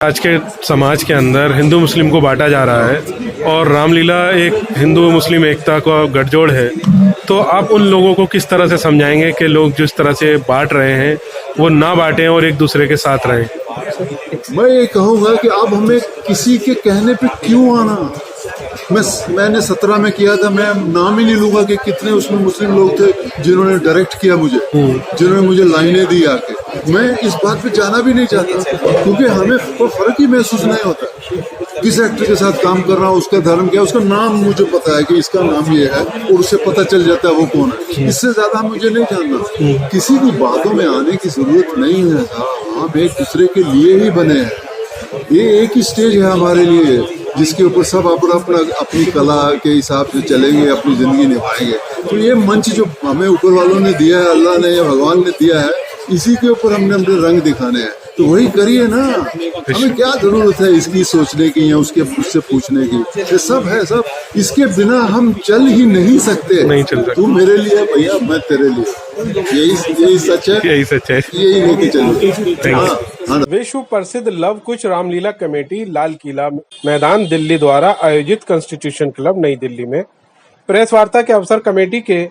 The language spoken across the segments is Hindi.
आज के समाज के अंदर हिंदू मुस्लिम को बांटा जा रहा है और रामलीला एक हिंदू मुस्लिम एकता का गठजोड़ है। तो आप उन लोगों को किस तरह से समझाएंगे कि लोग जिस तरह से बांट रहे हैं वो ना बांटें और एक दूसरे के साथ रहें? मैं ये कहूँगा कि अब हमें किसी के कहने पे क्यों आना। मैंने 17 में किया था, मैं नाम ही नहीं लूंगा कि कितने उसमें मुस्लिम लोग थे जिन्होंने डायरेक्ट किया मुझे, जिन्होंने मुझे लाइनें दी आके। मैं इस बात पे जाना भी नहीं चाहता क्योंकि हमें कोई फर्क ही महसूस नहीं होता किस एक्टर के साथ काम कर रहा हूँ, उसका धर्म क्या है, उसका नाम मुझे पता है कि इसका नाम ये है और उससे पता चल जाता है वो कौन है। इससे ज्यादा मुझे नहीं जानना। किसी की बातों में आने की जरूरत नहीं है। हम एक दूसरे के लिए ही बने हैं। ये एक ही स्टेज है हमारे लिए जिसके ऊपर सब अपनी कला के हिसाब से चलेंगे, अपनी जिंदगी निभाएंगे। तो ये मंच जो हमें ऊपर वालों ने दिया है, अल्लाह ने या भगवान ने दिया है, इसी के ऊपर हमने अपने रंग दिखाने हैं। तो वही करिए ना। हमें क्या जरूरत है इसकी सोचने की या उससे पूछने की? ये सब है, सब इसके बिना हम चल ही नहीं सकते। नहीं चल सकते। तू मेरे लिए भैया, मैं तेरे लिए। यही सच है, यही सच है, यही लेके चलो। विश्व प्रसिद्ध लव कुश रामलीला कमेटी लाल किला मैदान दिल्ली द्वारा आयोजित कॉन्स्टिट्यूशन क्लब नई दिल्ली में प्रेस वार्ता के अवसर कमेटी के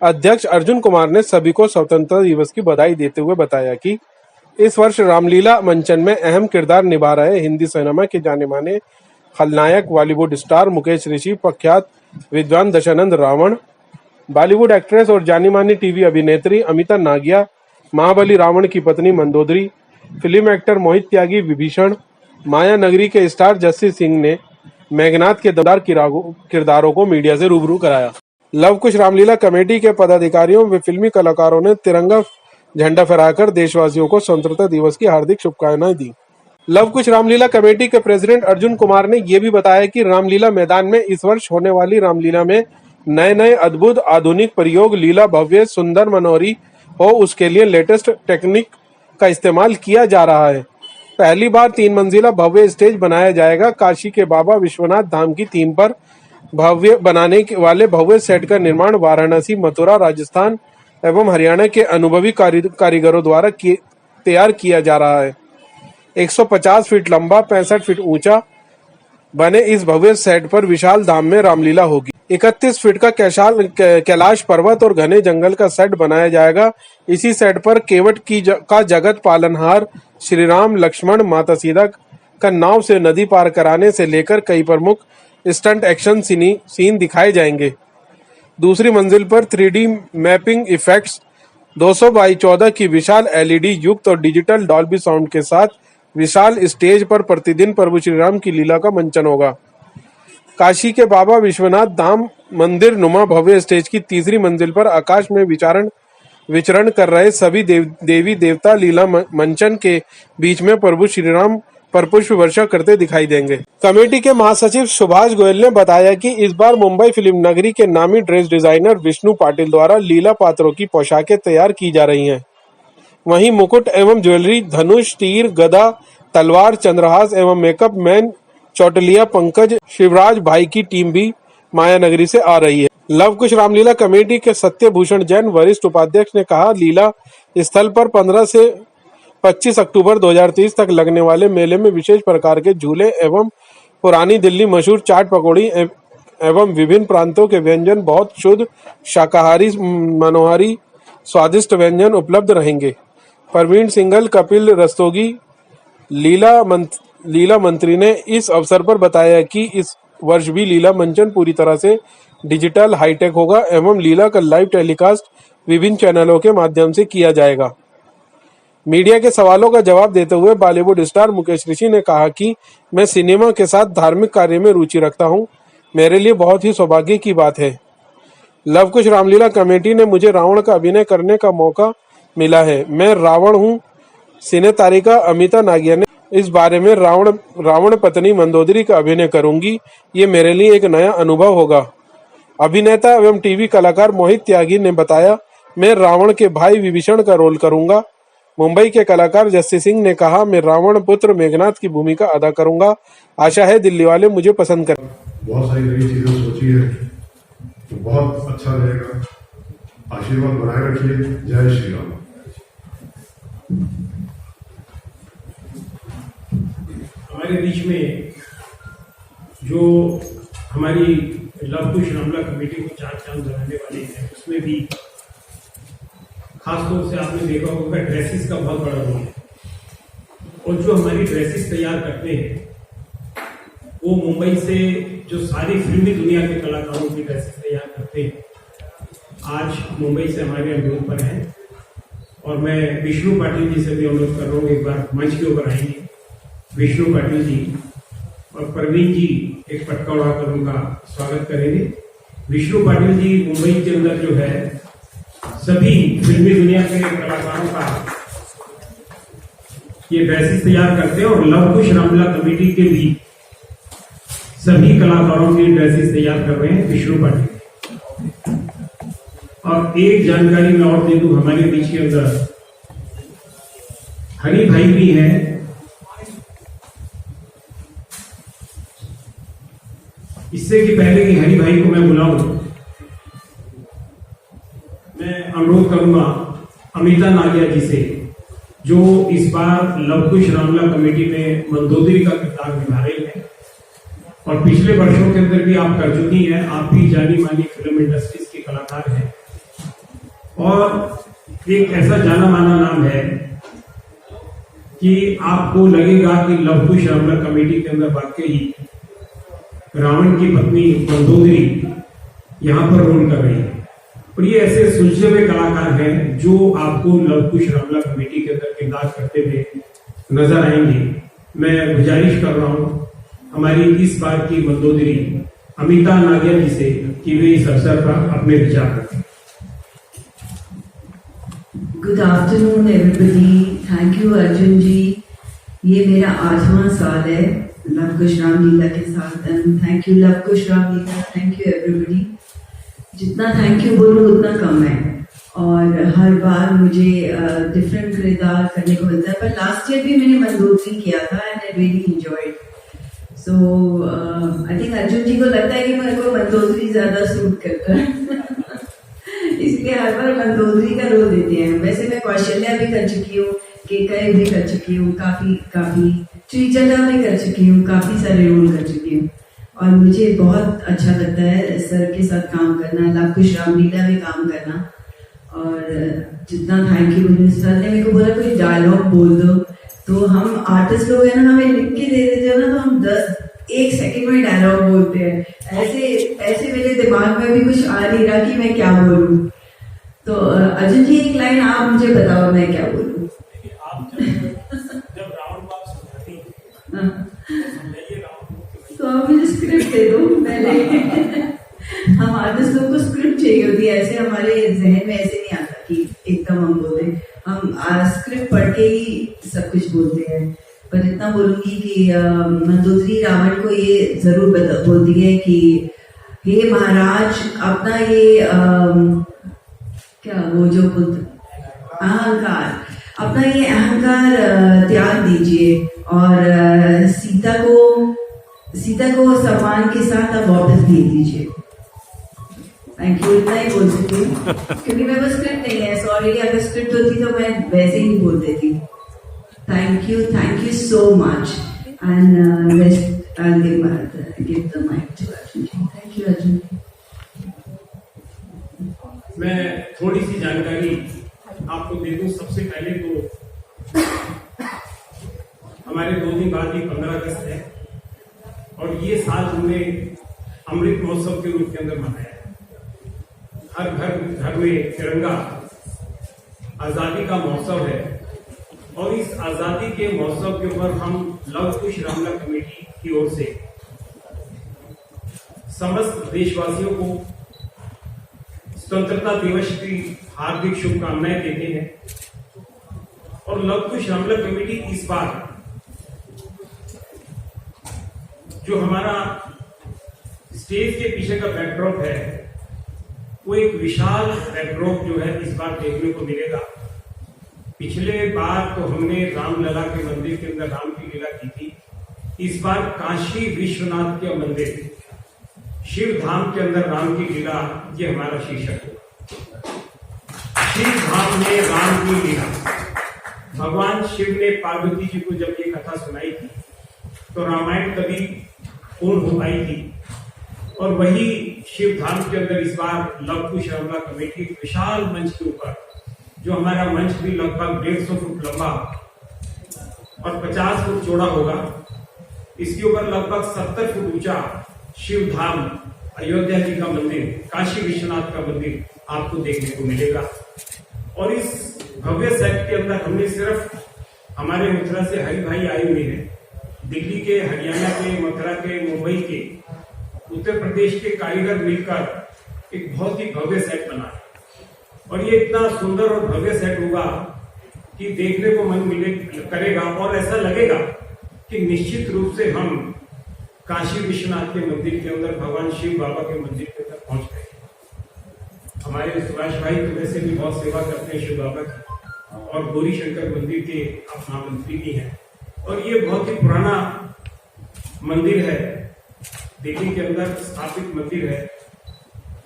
अध्यक्ष अर्जुन कुमार ने सभी को स्वतंत्रता दिवस की बधाई देते हुए बताया कि इस वर्ष रामलीला मंचन में अहम किरदार निभा रहे हिंदी सिनेमा के जाने माने खलनायक बॉलीवुड स्टार मुकेश ऋषि, प्रख्यात विद्वान दशानंद रावण, बॉलीवुड एक्ट्रेस और जानी मानी टीवी अभिनेत्री अमिता नागिया, महाबली रावण की पत्नी मंदोदरी, फिल्म एक्टर मोहित त्यागी विभीषण, माया नगरी के स्टार जस्सी सिंह ने मेघनाथ के दमदार किरदारों को मीडिया से रूबरू कराया। लव कुश रामलीला कमेटी के पदाधिकारियों व फिल्मी कलाकारों ने तिरंगा झंडा फहराकर देशवासियों को स्वतंत्रता दिवस की हार्दिक शुभकामनाएं दी। लव कुश रामलीला कमेटी के प्रेसिडेंट अर्जुन कुमार ने यह भी बताया कि रामलीला मैदान में इस वर्ष होने वाली रामलीला में नए अद्भुत आधुनिक प्रयोग, लीला भव्य सुंदर मनोहरी हो, उसके लिए लेटेस्ट टेक्निक का इस्तेमाल किया जा रहा है। पहली बार 3 मंजिला भव्य स्टेज बनाया जाएगा। काशी के बाबा विश्वनाथ धाम की थीम पर भव्य बनाने वाले भव्य सेट का निर्माण वाराणसी, मथुरा, राजस्थान एवं हरियाणा के अनुभवी कारीगरों द्वारा तैयार किया जा रहा है। 150 फीट लंबा, 65 फीट ऊंचा बने इस भव्य सेट पर विशाल धाम में रामलीला होगी। 31 फीट का कैलाश पर्वत और घने जंगल का सेट बनाया जाएगा। इसी सेट पर केवट का जगत पालनहार श्री राम, लक्ष्मण, माता सीता का नाव से नदी पार कराने से लेकर कई प्रमुख स्टंट एक्शन सीन दिखाए जाएंगे। दूसरी मंजिल पर 3D मैपिंग इफेक्ट्स, 200x14 की विशाल LED युक्त और डिजिटल डॉल्बी साउंड के साथ विशाल स्टेज पर प्रतिदिन प्रभु श्री राम की लीला का मंचन होगा। काशी के बाबा विश्वनाथ धाम मंदिर नुमा भव्य स्टेज की तीसरी मंजिल पर आकाश में विचरण कर रहे सभी देवी देवता लीला मंचन के बीच में प्रभु श्री राम पर पुष्प वर्षा करते दिखाई देंगे। कमेटी के महासचिव सुभाष गोयल ने बताया कि इस बार मुंबई फिल्म नगरी के नामी ड्रेस डिजाइनर विष्णु पाटिल द्वारा लीला पात्रों की पोशाकें तैयार की जा रही हैं। वहीं मुकुट एवं ज्वेलरी, धनुष, तीर, गदा, तलवार, चंद्रहास एवं मेकअप मैन चौटलिया पंकज शिवराज भाई की टीम भी माया नगरी से आ रही है। लव कुश रामलीला कमेटी के सत्यभूषण जैन वरिष्ठ उपाध्यक्ष ने कहा, लीला स्थल पर 15 से 25 अक्टूबर 2023 तक लगने वाले मेले में विशेष प्रकार के झूले एवं पुरानी दिल्ली मशहूर चाट पकौड़ी एवं विभिन्न प्रांतों के व्यंजन, बहुत शुद्ध शाकाहारी मनोहारी स्वादिष्ट व्यंजन उपलब्ध रहेंगे। प्रवीण सिंघल, कपिल रस्तोगी, लीला मंत्री ने इस अवसर पर बताया कि इस वर्ष भी लीला मंचन पूरी तरह से डिजिटल हाईटेक होगा एवं लीला का लाइव टेलीकास्ट विभिन्न चैनलों के माध्यम से किया जाएगा। मीडिया के सवालों का जवाब देते हुए बॉलीवुड स्टार मुकेश ऋषि ने कहा कि मैं सिनेमा के साथ धार्मिक कार्य में रुचि रखता हूं। मेरे लिए बहुत ही सौभाग्य की बात है। लव कुश रामलीला कमेटी ने मुझे रावण का अभिनय करने का मौका मिला है। मैं रावण हूं। सिने तारिका अमिता नागिया ने इस बारे में रावण पत्नी मंदोदरी का अभिनय करूंगी। ये मेरे लिए एक नया अनुभव होगा। अभिनेता एवं टीवी कलाकार मोहित त्यागी ने बताया, मैं रावण के भाई विभीषण का रोल करूंगा। मुंबई के कलाकार जस्सी सिंह ने कहा, मैं रावण पुत्र मेघनाथ की भूमिका अदा करूंगा। आशा है दिल्ली वाले मुझे पसंद करें। बहुत सारी नई चीजें सोची है तो बहुत अच्छा रहेगा। आशीर्वाद बनाए रखिए। जय श्री राम। हमारे बीच में जो हमारी लव कुश रामला कमेटी को 4 चांद लगाने वाले हैं, उसमें भी खासतौर से आपने देखा होगा ड्रेसेस का बहुत बड़ा रोल है। और जो हमारी ड्रेसेस तैयार करते हैं वो मुंबई से जो सारी फिल्मी दुनिया के कलाकारों की ड्रेसेस तैयार करते हैं, आज मुंबई से हमारे अनुरोध पर हैं। और मैं विष्णु पाटिल जी से भी अनुरोध कर रहा हूँ, एक बार मंच के ऊपर आएंगे विष्णु पाटिल जी, और प्रवीण जी एक पटका उड़ाकर उनका स्वागत करेंगे। विष्णु पाटिल जी मुंबई के अंदर जो है सभी फिल्मी दुनिया के कलाकारों का ये ड्रेसेस तैयार करते हैं, और लव कुश रामला कमेटी के भी सभी कलाकारों की ड्रेसेस तैयार कर रहे हैं विष्णु पाटिल। और एक जानकारी मैं और दे दूं, हमारे बीच के अंदर हरि भाई भी हैं। इससे कि पहले कि हरि भाई को मैं बुलाऊं, मैं अनुरोध करूंगा अमिता नागिया जी से, जो इस बार लव कुश रामला कमेटी में मंदोदरी का किरदार निभा रही है और पिछले वर्षों के अंदर भी आप कर चुकी हैं। आप भी जानी मानी फिल्म इंडस्ट्रीज की कलाकार हैं और एक ऐसा जाना माना नाम है कि आपको लगेगा कि लव कुश रामला कमेटी के अंदर वाकई रावण की पत्नी मंदोदरी यहाँ पर रोल कर रही है। और ये ऐसे सुलझे हुए कलाकार हैं जो आपको लव कुश रामला कमेटी के अंदर किरदार करते हुए नजर आएंगे। मैं गुजारिश कर रहा हूँ हमारी इस बार की मंदोदरी अमिता नागिया जी से कि वे इस अवसर पर अपने विचार रखें। Good afternoon everybody. Thank you Arjun ji. ये मेरा 8वां साल है लव कुश रामलीला के साथ। And thank you love Kush Ramlila, thank you everybody. जितना थैंक यू बोलूँ उतना कम है, और हर बार मुझे डिफरेंट किरदार करने को मिलता है। पर लास्ट ईयर भी मैंने मंदोदरी किया था and I really enjoyed. So I think Arjun ji को लगता है कि मेरे को मंदोदरी ज्यादा सूट करता है इसलिए हर बार मंदोदरी का रोल देते हैं। वैसे मैं कौशल्या भी कर चुकी हूँ, केकई भी कर चुकी हूँ, काफी श्रीचंदा भी कर चुकी हूँ, काफी सारे रोल कर चुकी हूँ। और मुझे बहुत अच्छा लगता है सर के साथ काम करना, लव कुश रामलीला में काम करना। और जितना थैंक यू बोलूँ, सर ने मेरे को बोला कोई डायलॉग बोल दो, तो हम आर्टिस्ट लोग हैं ना, हमें लिख के दे देते हो ना, तो हम 1 सेकंड में डायलॉग बोलते हैं। ऐसे मेरे दिमाग में भी कुछ आ नहीं रहा कि मैं क्या बोलूं। तो अर्जुन जी एक लाइन आप मुझे बताओ मैं क्या बोलूं। जब रावण बाप समझाती है तो आप मुझे स्क्रिप्ट दे दो पहले हम आर्टिस्ट लोगों को स्क्रिप्ट चाहिए होती है। ऐसे हमारे जहन में ऐसे नहीं आता कि एकदम हम बोलते, हम स्क्रिप्ट पढ़ के ही सब कुछ बोलते हैं। पर इतना बोलूंगी कि मंदोदरी रावण को ये जरूर बोलती है कि हे महाराज, अपना ये क्या वो जो अहंकार, अपना ये अहंकार त्याग दीजिए और सीता को सम्मान के साथ आप वापस भेज दीजिए। थैंक यू, इतना ही बोल सकती हूँ क्योंकि मेरे पास स्क्रिप्ट नहीं है। सॉरी, अगर स्क्रिप्ट होती तो मैं वैसे ही बोल देती। Thank you so much and I'll give the mic to Arjun ji. Thank you, Arjun ji. मैं थोड़ी सी जानकारी आपको दे दूं। सबसे पहले तो हमारे 2 दिन बाद ही 15 अगस्त है और ये साल हमने अमृत महोत्सव के रूप के अंदर मनाया। हर घर में तिरंगा आजादी का महोत्सव है और इस आजादी के महोत्सव के ऊपर हम लव कुश रामला कमेटी की ओर से समस्त देशवासियों को स्वतंत्रता दिवस की हार्दिक शुभकामनाएं देते हैं। और लव कुश रामला कमेटी इस बार जो हमारा स्टेज के पीछे का बैकड्रॉप है वो एक विशाल बैकड्रॉप जो है इस बार देखने को मिलेगा। पिछले बार तो हमने रामलला के मंदिर के अंदर राम की लीला की थी। इस बार काशी विश्वनाथ के मंदिर शिव धाम के अंदर राम की लीला, ये हमारा शीर्षक है। शिव धाम में राम की लीला। भगवान शिव ने पार्वती जी को जब ये कथा सुनाई थी तो रामायण कभी पूर्ण हो पाई थी। और वही शिव धाम के अंदर इस बार लव कुश रामलीला कमेटी एक विशाल मंच के ऊपर, जो हमारा मंच भी लगभग 150 फुट लंबा और 50 फुट चौड़ा होगा, इसके ऊपर लगभग 70 फुट ऊंचा शिव धाम अयोध्या जी का मंदिर, काशी विश्वनाथ का मंदिर आपको देखने को मिलेगा। और इस भव्य सेट के अंदर हमने सिर्फ हमारे मथुरा से हरि भाई आए हुए हैं, दिल्ली के, हरियाणा के, मथुरा के, मुंबई के, उत्तर प्रदेश के कारीगर मिलकर एक बहुत ही भव्य सेट बना है। और ये इतना सुंदर और भव्य सेट होगा कि देखने को मन करेगा और ऐसा लगेगा कि निश्चित रूप से हम काशी विश्वनाथ के मंदिर के अंदर, भगवान शिव बाबा के मंदिर के अंदर पहुंच गए। हमारे सुभाष भाई तो वैसे भी बहुत सेवा करते हैं शिव बाबा की, और गौरी शंकर मंदिर के आप महामंत्री भी हैं। और ये बहुत ही पुराना मंदिर है, दिल्ली के अंदर स्थापित मंदिर है,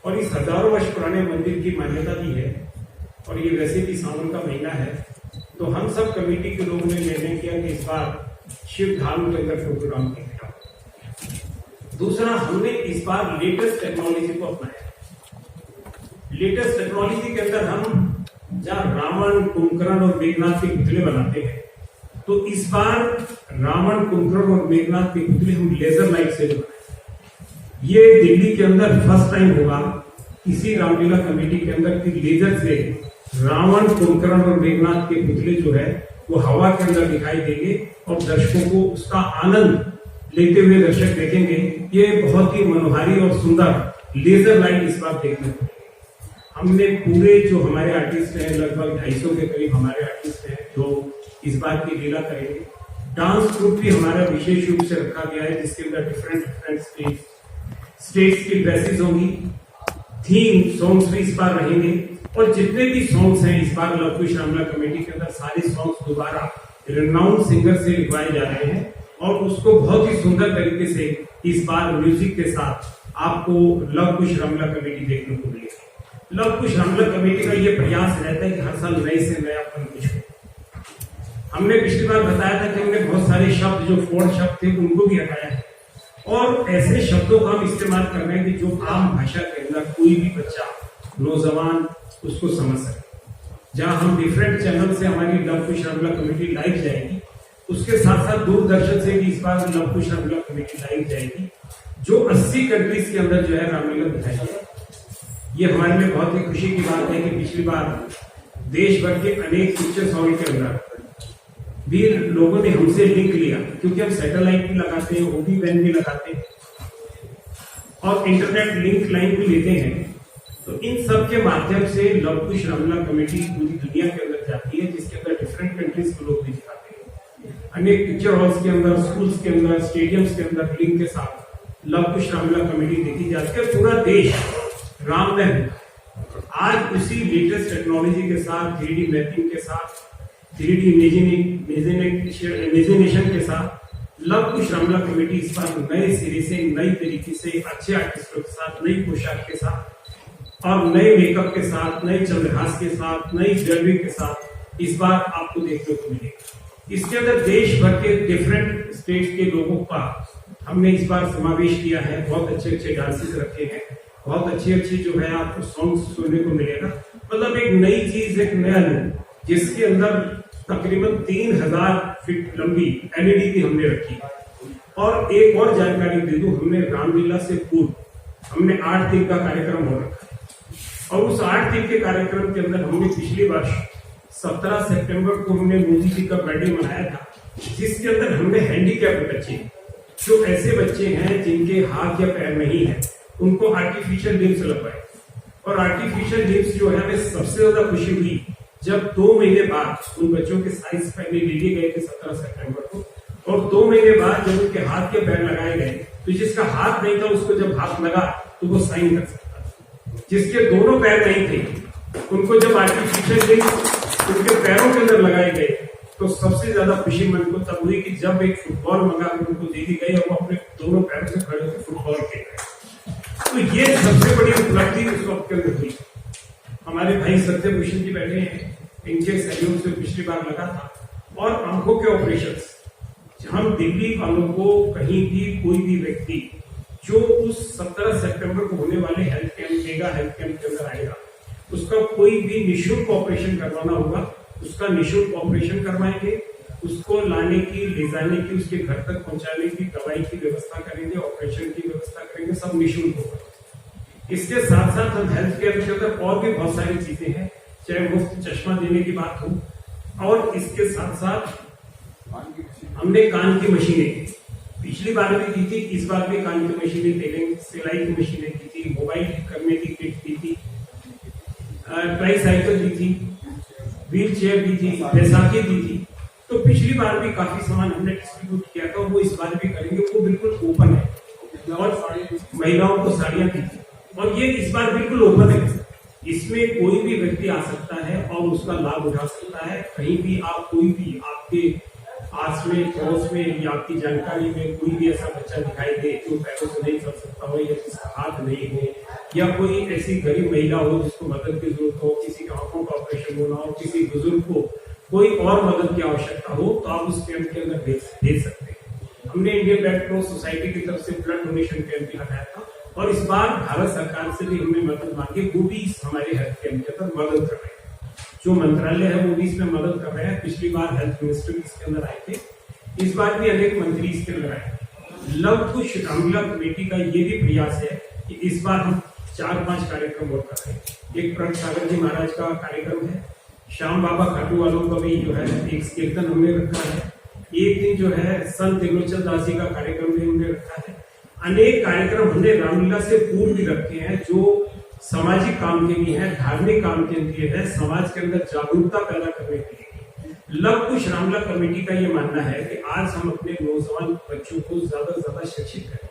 और इस हजारों वर्ष पुराने मंदिर की मान्यता भी है। और ये वैसे भी सावन का महीना है, तो हम सब कमेटी के लोगों ने निर्णय किया कि इस बार शिव धाम के अंदर प्रोग्राम किया। दूसरा, हमने इस बार लेटेस्ट टेक्नोलॉजी को अपनाया। लेटेस्ट टेक्नोलॉजी के अंदर हम जहां रावण, कुंभकर्ण और मेघनाथ के पुतले बनाते हैं, तो इस बार रावण, कुंभकर्ण और मेघनाथ के पुतले हम लेजर लाइट से बनाए। ये दिल्ली के अंदर फर्स्ट टाइम होगा इसी रामलीला कमेटी के अंदर कि लेजर से रावण, कुंभकर्ण और मेघनाथ के पुतले जो है वो हवा के अंदर दिखाई देंगे और दर्शकों को उसका आनंद लेते हुए दर्शक देखेंगे। ये बहुत ही मनोहारी और सुंदर लेजर लाइट इस बार देखने को। हमने पूरे जो हमारे आर्टिस्ट हैं, लगभग 250 के करीब हमारे आर्टिस्ट हैं जो इस बार की लीला करेंगे। डांस ग्रुप भी हमारा विशेष रूप से रखा गया है, जिसके अंदर डिफरेंट स्टेट्स की ड्रेसेस होंगी, थीम सॉन्ग्स भी इस बार रहेंगे। और जितने भी सॉन्ग्स हैं इस बार लव कुश रामलीला कमेटी के अंदर, सारे सॉन्ग्स दोबारा रिनाउंड सिंगर से लिखवाए जा रहे हैं और उसको बहुत ही सुंदर तरीके से इस बार म्यूजिक के साथ आपको लव कुश रामलीला कमेटी देखने को मिलेगी। लव कुश रामलीला कमेटी का ये प्रयास रहता है कि हर साल नए से नयापन कुछ हो। हमने पिछली बार बताया था कि हमने बहुत सारे शब्द जो फोर्ड शब्द थे उनको भी हटाया है, और ऐसे शब्दों का हम इस्तेमाल कर रहे हैं कि जो आम भाषा के अंदर कोई भी बच्चा, नौजवान उसको समझ सके। जहां हम डिफरेंट चैनल से हमारी लव कुश रामलीला कमेटी लाइव जाएगी, उसके साथ साथ दूरदर्शन से भी इस बार लव कुश रामलीला कमेटी लाइव जाएगी, जो 80 कंट्रीज के अंदर जो है रामलीला दिखाई जाएगी। ये हमारे लिए बहुत ही खुशी की बात है कि पिछली बार देश भर के अनेक पिक्चर्स हॉल के अंदर भी लोगों ने हमसे लिंक लिया, क्योंकि हम सैटेलाइट भी लगाते हैं, ओबी वैन भी लगाते हैं और इंटरनेट लिंक लाइन भी लेते हैं। तो इन सब के माध्यम से लव कुश रामलीला कमेटी पूरी दुनिया के अंदर जाती है, जिसके अंदर डिफरेंट कंट्रीज के लोग भी दिखाते हैं। अनेक पिक्चर हॉल्स के अंदर, स्कूल्स के अंदर, स्टेडियम्स के अंदर लिंक के साथ लव कुश रामलीला कमेटी देखी जाती है। पूरा देश राममय है। आज उसी लेटेस्ट टेक्नोलॉजी के साथ, 3D मैपिंग के साथ, 3D इमेजिनेशन के साथ लव कुश रामलीला कमेटी इस बार नए सिरे से, नई तरीके से, अच्छे आर्टिस्टों के साथ, नई पोशाक के साथ और नए मेकअप के साथ, नए चंद्रहास के साथ, नई ज्वेलरी के साथ इस बार आपको देखने को मिलेगा। इसके अंदर देश भर के डिफरेंट स्टेट के लोगों का हमने इस बार समावेश किया है। बहुत अच्छे अच्छे डांसेस रखे हैं, बहुत अच्छे अच्छे जो है आपको सॉन्ग्स सुनने को मिलेगा। मतलब एक नई चीज, एक नया लुक, जिसके अंदर तकरीबन 3000 फीट लंबी LED भी हमने रखी। और एक और जानकारी दे दूं, हमने रामलीला से पूर्व हमने 8 दिन का कार्यक्रम हो रखा है, और उस 8 दिन के कार्यक्रम के अंदर हमने पिछले वर्ष 17 सितंबर को हमने मोदी जी का बर्थडे मनाया था, जिसके अंदर हमने हैंडीकैप बच्चे, जो ऐसे बच्चे हैं जिनके हाथ या पैर नहीं है, उनको आर्टिफिशियल लिम्स लगवाए। और आर्टिफिशियल लिम्स जो है, हमें सबसे ज्यादा खुशी हुई जब 2 महीने बाद उन बच्चों के साइंस पहले ले लिए गए थे 17 सितंबर को, और 2 महीने बाद जब उनके हाथ के पैर लगाए गए, तो जिसका हाथ नहीं था उसको जब हाथ लगा तो वो साइन कर सकता था। जिसके दोनों पैर नहीं थे, उनको जब आर्टिफिशियल लिम्स उनके पैरों के अंदर लगाए गए, तो सबसे ज्यादा खुशी मन को तब हुई कि जब एक फुटबॉल मंगाकर उनको दे दी गई और वो अपने दोनों पैरों से खड़े होकर फुटबॉल खेल रहे। तो ये सबसे बड़ी उपलब्धि उस वक्त के अंदर हुई। हमारे भाई सत्यभूषण जी बैठे हैं, इनके सहयोग से पिछली बार लगा था। और आंखों के ऑपरेशन हम दिल्ली वालों को कहीं भी कोई भी व्यक्ति जो उस 17 सितंबर को होने वाले हेल्थ कैंप के अंदर आएगा, उसका कोई भी निःशुल्क ऑपरेशन करवाना होगा, उसका निःशुल्क ऑपरेशन करवाएंगे, उसको लाने की, ले जाने की, उसके घर तक पहुंचाने की, दवाई की व्यवस्था करेंगे, ऑपरेशन की व्यवस्था करेंगे, सब निःशुल्क होगा। इसके साथ साथ हम हेल्थ केयर के अंदर और भी बहुत सारी चीजें हैं, चाहे मुफ्त चश्मा देने की बात हो, और इसके साथ साथ हमने कान की मशीनें पिछली बार भी दी थी, इस बार भी कान की मशीनें दे देंगे, सिलाई की मशीनें दी थी, मोबाइल करने की किट दी थी, ट्राईसाइकिल दी थी, व्हील चेयर दी थी, बैसाखी दी थी। तो पिछली बार भी काफी सामान हमने डिस्ट्रीब्यूट किया था, वो इस बार भी करेंगे। वो बिल्कुल ओपन है, और महिलाओं को साड़ियां दी थी, और ये इस बार बिल्कुल ओपन है। इसमें कोई भी व्यक्ति आ सकता है और उसका लाभ उठा सकता है। कहीं भी आप, कोई भी आपके आस में, पड़ोस में या आपकी जानकारी में कोई भी ऐसा बच्चा दिखाई दे जो पैरों से नहीं चल सकता हो, या जिसका हाथ नहीं है, या कोई ऐसी गरीब महिला हो जिसको मदद की जरूरत हो, किसी का आंखों का ऑपरेशन होना हो, किसी बुजुर्ग को कोई और मदद की आवश्यकता हो, तो आप उस कैंप के अंदर भेज सकते हैं। हमने इंडियन रेड क्रॉस सोसाइटी की तरफ से ब्लड डोनेशन कैंप भी लगाया था, और इस बार भारत सरकार से भी हमने मदद मांगी, वो भी हमारे हेल्थ कैंप के अंदर मदद कर रहे हैं। जो मंत्रालय है वो भी इसमें मदद कर रहे हैं। पिछली बार हेल्थ मिनिस्टर इसके अंदर आए थे, इस बार भी अनेक मंत्री इसके अंदर आए। लव कुश रामलीला कमेटी का ये भी प्रयास है कि इस बार हम 4-5 कार्यक्रम और कर रहे हैं। एक प्रण सागर जी महाराज का कार्यक्रम है, श्याम बाबा खाटू वालों का भी जो है एक कीर्तन हमने रखा है, एक दिन जो है संत त्रिलोचन दास जी का कार्यक्रम भी हमने रखा है। अनेक कार्यक्रम हमने रामलीला से पूर्व भी रखे हैं, जो सामाजिक काम के लिए है, धार्मिक काम के लिए है, समाज के अंदर जागरूकता पैदा करने के लिए। लव कुश रामलीला कमेटी का ये मानना है कि आज हम अपने नौजवान बच्चों को ज्यादा से ज्यादा शिक्षित करें,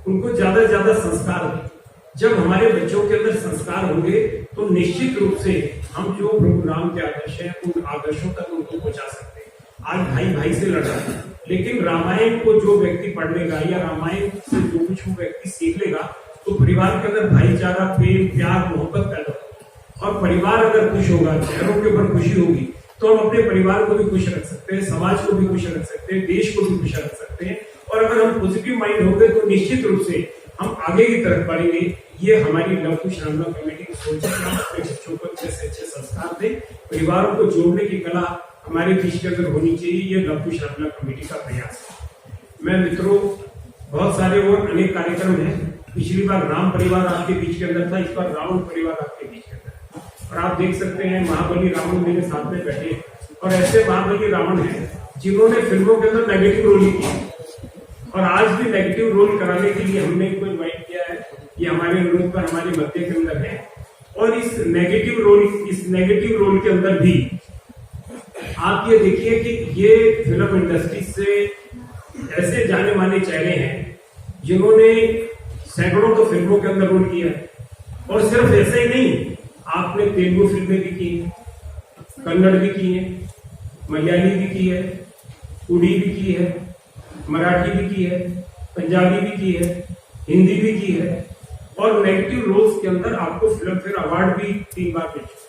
उनको ज्यादा से ज्यादा संस्कार दें। जब हमारे बच्चों के अंदर संस्कार होंगे तो निश्चित रूप से हम जो प्रभु राम के आदर्श हैं, उन आदर्शों तक उनको पहुंचा सकते हैं। आज भाई भाई से लड़ रहा है, लेकिन रामायण को जो व्यक्ति पढ़ लेगा या रामायण से जो कुछ वो व्यक्ति सीख लेगा, तो परिवार के अंदर भाईचारा, प्रेम, प्यार, मोहब्बत पैदा होगा। और परिवार अगर खुश होगा, चेहरों के ऊपर खुशी होगी, तो हम अपने परिवार को भी खुश रख सकते हैं, समाज को भी खुश रख सकते हैं, देश को भी खुश रख सकते हैं। और अगर हम पॉजिटिव माइंड होंगे तो निश्चित रूप से हम आगे की तरफ बढ़ेंगे। ये हमारी लव कुश रामलीला कमेटी की सोच है कि हम अपने बच्चों को अच्छे से अच्छे संस्कार दें, परिवारों को जोड़ने की कला हमारे बीच के अंदर होनी चाहिए। ये लव कुश रामलीला कमेटी का प्रयास है। मैं मित्रों, बहुत सारे और अनेक कार्यक्रम हैं। पिछली बार राम परिवार आपके बीच के अंदर था, इस बार रावण परिवार आपके बीच के अंदर। और आप देख सकते हैं महाबली रावण मेरे साथ में बैठे हैं, और ऐसे महाबली रावण हैं जिन्होंने फिल्मों के अंदर नेगेटिव रोल ही किया, और आज भी नेगेटिव रोल कराने के लिए हमने इनको इन्वाइट किया है। ये हमारे अनुरोध पर हमारे मध्य के अंदर है, और इस नेगेटिव रोल के अंदर भी आप ये देखिए कि ये फिल्म इंडस्ट्री से ऐसे जाने माने चेहरे हैं जिन्होंने सैकड़ों तो फिल्मों के अंदर रोल किया है। और सिर्फ ऐसा ही नहीं, आपने तेलुगु फिल्में भी की हैं, कन्नड़ भी की है, मलयाली भी की है, उड़ी भी की है, मराठी भी की है, पंजाबी भी की है, हिंदी भी की है, और नेगेटिव रोल्स के अंदर आपको फिल्म फेयर अवार्ड भी 3 बार मिले।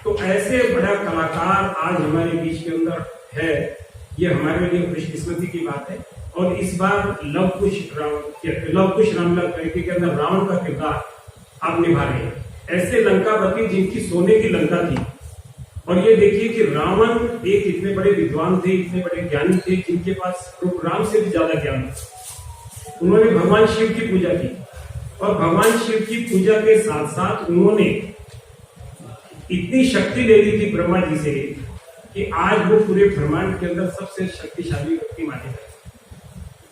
तो ऐसे बड़ा कलाकार आज हमारे बीच के अंदर है, ये हमारे लिए खुशकिस्मती की बात है। और इस बार लव कुश रामलीला कमेटी के अंदर रावण का किरदार आप निभा रहे हैं। ऐसे लंकापति जिनकी सोने की लंका थी। और ये देखिए कि रावण एक इतने बड़े विद्वान थे, इतने बड़े ज्ञानी थे, जिनके पास राम से भी ज्यादा ज्ञान था। उन्होंने भगवान शिव की पूजा की, और भगवान शिव की पूजा के साथ साथ उन्होंने इतनी शक्ति ले ली थी ब्रह्मा जी से कि आज वो पूरे ब्रह्मांड के अंदर सबसे शक्तिशाली व्यक्ति माने जाते।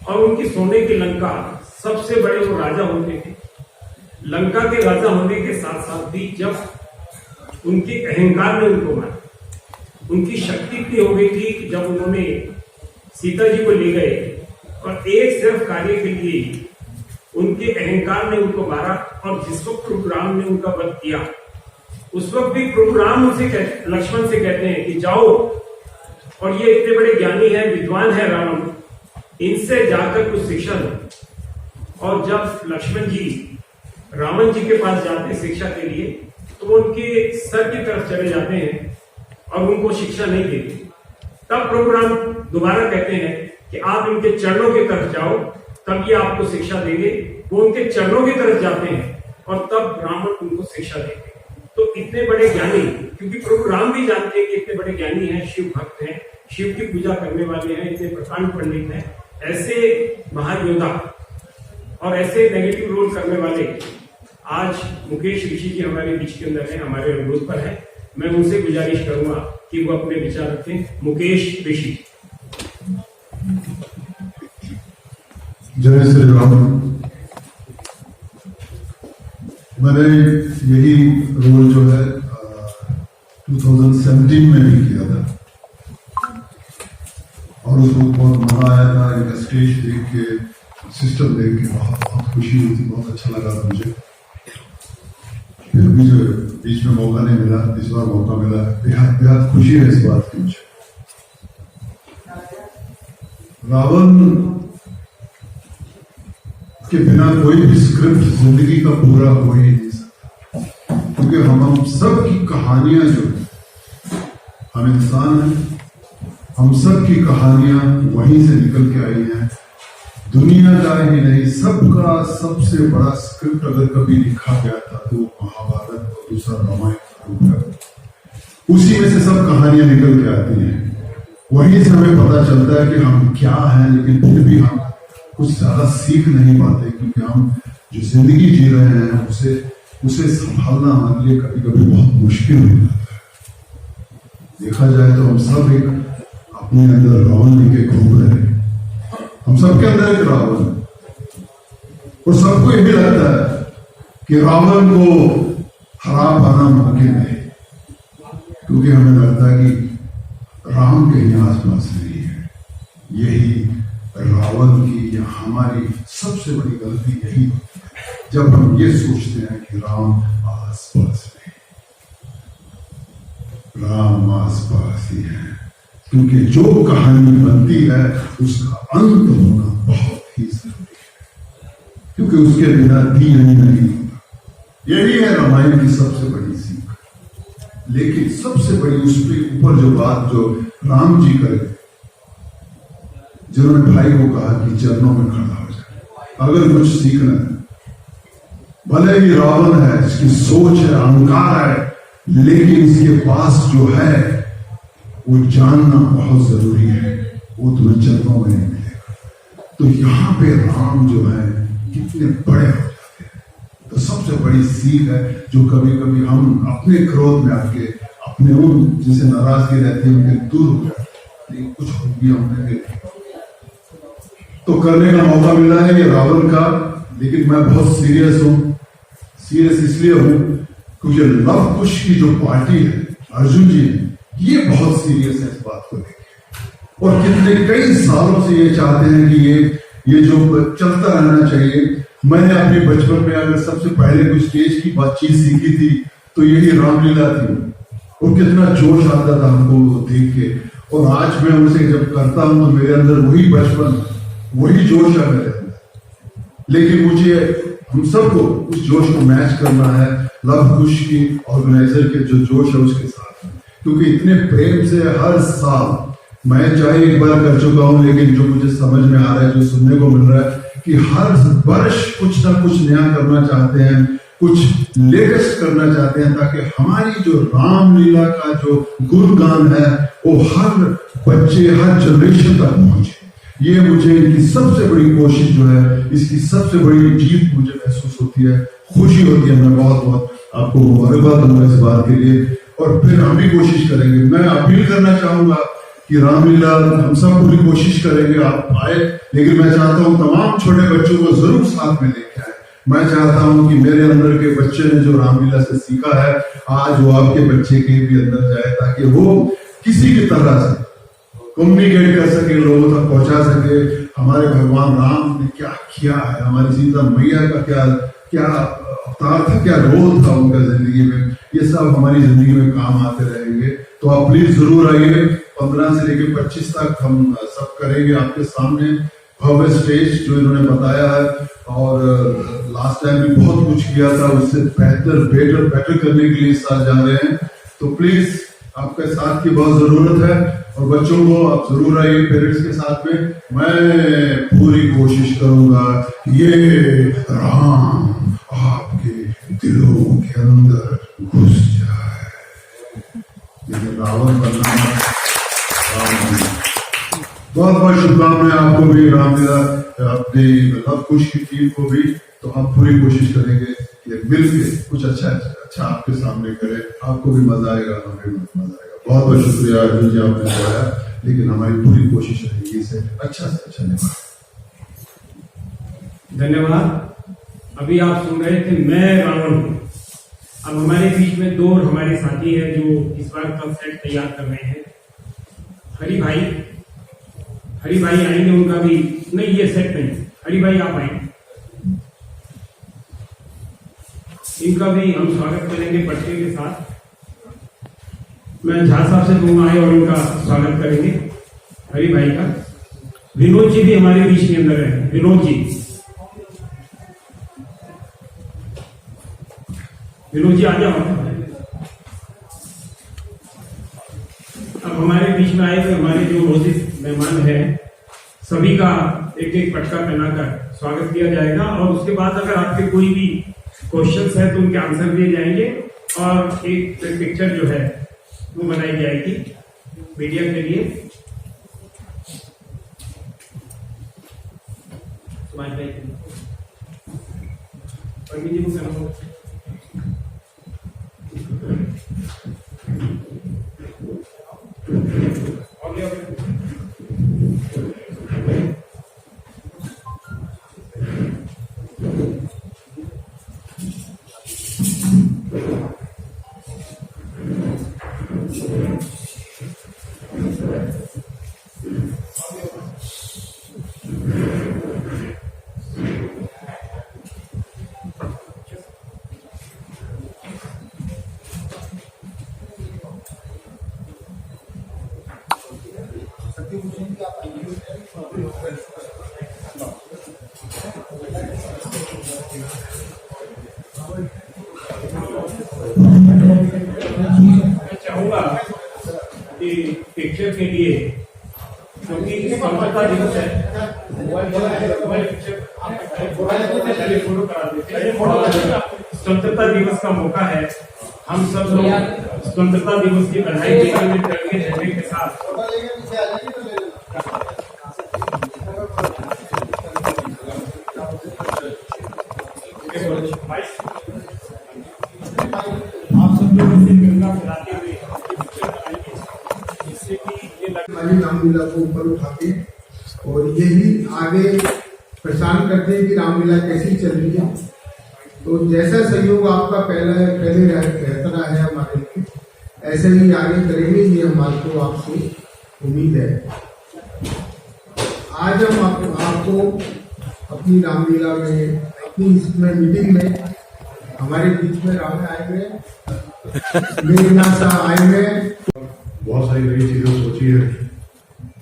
और उनकी सोने की लंका, सबसे बड़े वो राजा होते थे। लंका के राजा होने के साथ साथ भी जब उनके अहंकार ने उनको मारा, उनकी शक्ति इतनी हो गई थी कि जब उन्होंने सीता जी को ले गए और एक सिर्फ कार्य के लिए उनके अहंकार ने उनको मारा, और जिस वक्त प्रभु राम ने उनका वध किया, उस वक्त भी प्रभु राम उनसे लक्ष्मण से कहते हैं कि जाओ, और ये इतने बड़े ज्ञानी हैं, विद्वान है रावण, इनसे जाकर कुछ शिक्षा लो। और जब लक्ष्मण जी रावण जी के पास जाते शिक्षा के लिए, तो उनके सर की तरफ चले जाते हैं और उनको शिक्षा नहीं देते। तब प्रभु राम दोबारा कहते हैं कि आप इनके चरणों की तरफ जाओ, तब ये आपको शिक्षा देंगे। वो उनके चरणों की तरफ जाते हैं और तब ब्राह्मण उनको शिक्षा देंगे। तो इतने बड़े ज्ञानी, क्योंकि प्रभु राम भी जानते हैं कि इतने बड़े ज्ञानी हैं, शिव भक्त हैं, शिव की पूजा करने वाले हैं, इतने प्रकांड पंडित हैं, ऐसे महायोद्धा और ऐसे नेगेटिव रोल करने वाले आज मुकेश ऋषि जी हमारे बीच के अंदर है, हमारे अनुरोध पर है। मैं उनसे गुजारिश करूंगा कि वो अपने विचार रखें। मुकेश ऋषि। जय श्री राम। मैंने यही रोल जो है 2017 में भी किया था और उसको बहुत मजा आया था। एक स्टेज देख के, सिस्टम देख के बहुत खुशी हुई थी, बहुत अच्छा लगा था मुझे। फिर भी जो बीच में मौका नहीं मिला, इस बार मौका मिला, बेहद खुशी है इस बात की मुझे। रावण के बिना कोई भी स्क्रिप्ट जिंदगी का पूरा हो ही नहीं सकता, क्योंकि हम सब की कहानियां जो हम इंसान हैं, हम सब की कहानियां वहीं से निकल के आई हैं। दुनिया का ही नहीं, सबका सबसे बड़ा स्क्रिप्ट अगर कभी लिखा गया था तो महाभारत और दूसरा रामायण, उसी में से सब कहानियां निकल के आती हैं। वहीं से हमें पता चलता है कि हम क्या हैं, लेकिन फिर भी हम कुछ ज्यादा सीख नहीं पाते, क्योंकि हम जो जिंदगी जी रहे हैं उसे संभालना हमारे लिए कभी कभी बहुत मुश्किल हो जाता है। देखा जाए तो हम सब एक अपने अंदर रावण लेके घूम रहे हैं। हम सबके अंदर एक रावण है और सबको यही लगता है कि रावण को हरा पाना मुमकिन है, क्योंकि हमें लगता है कि राम के यहाँ आसपास नहीं है। यही रावण की या हमारी सबसे बड़ी गलती यही होती है, जब हम ये सोचते हैं कि राम आसपास नहीं, राम आसपास ही है। क्योंकि जो कहानी बनती है उसका अंत होना बहुत ही जरूरी है, क्योंकि उसके बिना दीन ही नहीं होता। यही है रामायण की सबसे बड़ी सीख। लेकिन सबसे बड़ी उसके ऊपर जो बात जो राम जी करे, जिन्होंने भाई को कहा कि चरणों में खड़ा हो जाए, अगर कुछ सीखना है, भले ही रावण है, इसकी सोच है, अहंकार है, लेकिन इसके पास जो है वो जानना बहुत जरूरी है। वो तुम्हें चरणों में नहीं मिलेगा। तो यहां पे राम जो है कितने बड़े हो जाते हैं। तो सबसे बड़ी सीख है जो कभी कभी हम अपने क्रोध में आके अपने उन जिसे नाराजगी रहती है उनके दूर हो जाते हैं, लेकिन कुछ हो गया उन्हें तो करने का मौका मिला है ये रावण का। लेकिन मैं बहुत सीरियस हूं। सीरियस इसलिए हूं क्योंकि लव कुश की जो पार्टी है, अर्जुन जी, ये बहुत सीरियस है इस बात को लेकर, और कितने कई सालों से ये चाहते हैं कि ये जो चलता रहना चाहिए। मैंने अपने बचपन में अगर सबसे पहले कोई स्टेज की बातचीत सीखी थी तो यही रामलीला थी, और कितना जोश आता था हमको देख के। और आज मैं उसे जब करता हूं तो मेरे अंदर वही बचपन, वही जोश है मेरे अंदर। लेकिन मुझे हम सबको उस जोश को मैच करना है लव कुश की ऑर्गेनाइजर के जो जोश है उसके साथ, क्योंकि इतने प्रेम से हर साल, मैं चाहे एक बार कर चुका हूं, लेकिन जो मुझे समझ में आ रहा है, जो सुनने को मिल रहा है कि हर वर्ष कुछ ना कुछ नया करना चाहते हैं, कुछ लेटेस्ट करना चाहते हैं, ताकि हमारी जो रामलीला का जो गुणगान है वो हर बच्चे, हर जनरेशन तक पहुंचे। ये मुझे इनकी सबसे बड़ी कोशिश जो है, इसकी सबसे बड़ी जीत मुझे महसूस होती है, खुशी होती है। मैं बहुत बहुत आपको मुबारकबाद दूंगा इस बात के लिए, और फिर हम भी कोशिश करेंगे। मैं अपील करना चाहूंगा कि रामलीला हम सब पूरी कोशिश करेंगे, आप आए, लेकिन मैं चाहता हूं तमाम छोटे बच्चों को जरूर साथ में लेके आए। मैं चाहता हूं कि मेरे अंदर के बच्चे ने जो रामलीला से सीखा है, आज वो आपके बच्चे के भी अंदर जाए, ताकि वो किसी भी तरह से कम्युनिकेट कर सके, लोगों तक पहुंचा सके हमारे भगवान राम ने क्या किया है, हमारी सीता मैया का क्या अवतार था, क्या रोल था उनका जिंदगी में। ये सब हमारी जिंदगी में काम आते रहेंगे। तो आप प्लीज जरूर आइए। 15 से लेकर 25 तक हम सब करेंगे आपके सामने भव्य स्टेज जो इन्होंने बताया है, और लास्ट टाइम भी बहुत कुछ किया था, उससे बेटर करने के लिए इस साल जा रहे हैं। तो प्लीज आपके साथ की बहुत जरूरत है, और बच्चों को आप जरूर आइए पेरेंट्स के साथ में। मैं पूरी कोशिश करूंगा ये राम आपके दिलों के अंदर घुस जाए, लेकिन रावण बनना बहुत बहुत शुभकामनाएं आपको भी, रामलीला अपनी लव कुश की टीम को भी। तो हम पूरी कोशिश करेंगे कि मिलके कुछ अच्छा आपके सामने करें, आपको भी मजा आएगा, हमें भी मजा आएगा। बहुत बहुत शुक्रिया अर्जुन जी, आपने बताया, लेकिन हमारी पूरी कोशिश रहेगी इसे अच्छा से अच्छा निभाएं। धन्यवाद। अभी आप सुन रहे थे मैं रावण हूं। अब हमारे बीच में दो हमारे साथी हैं जो इस बार का सेट तैयार कर रहे हैं। हरि भाई आएंगे, उनका भी नहीं, ये सेट नहीं, हरि भाई आप आएंगे, इनका भी हम स्वागत करेंगे पटके के साथ। मैं झा साहब से दूंगा आए और उनका स्वागत करेंगे हरि भाई का। विनोद जी भी हमारे बीच के अंदर है। विनोद जी आ जाओ। अब हमारे बीच में आए थे हमारे जो मोजिज मेहमान हैं, सभी का एक एक पटका पहनाकर स्वागत किया जाएगा और उसके बाद अगर आपके कोई भी क्वेश्चंस है तो उनके आंसर दिए जाएंगे और एक पिक्चर जो है वो बनाई जाएगी मीडिया के लिए। जी को करना चाहूंगा कि पिक्चर के लिए, क्योंकि स्वतंत्रता दिवस है, स्वतंत्रता दिवस का मौका है, हम सब लोग स्वतंत्रता दिवस की बधाई देते हुए तिरंगे झंडे के साथ आप सब लोग इसे गंगा फैलाते हुए जिससे कि ये रामलीला को ऊपर उठाते हैं और यही आगे प्रचार करते हैं कि रामलीला कैसी चल रही है। तो जैसा सहयोग आपका पहले रहता रहा है हमारे लिए, ऐसे ही आगे करेंगे, ये हमारे को आपसे उम्मीद है। आज हम आपको अपनी रामलीला में, अपनी इसमें मीटिंग में हमारे बीच में राम आएंगे, मेघना साहब आएंगे। बहुत सारी नई चीजें सोची है,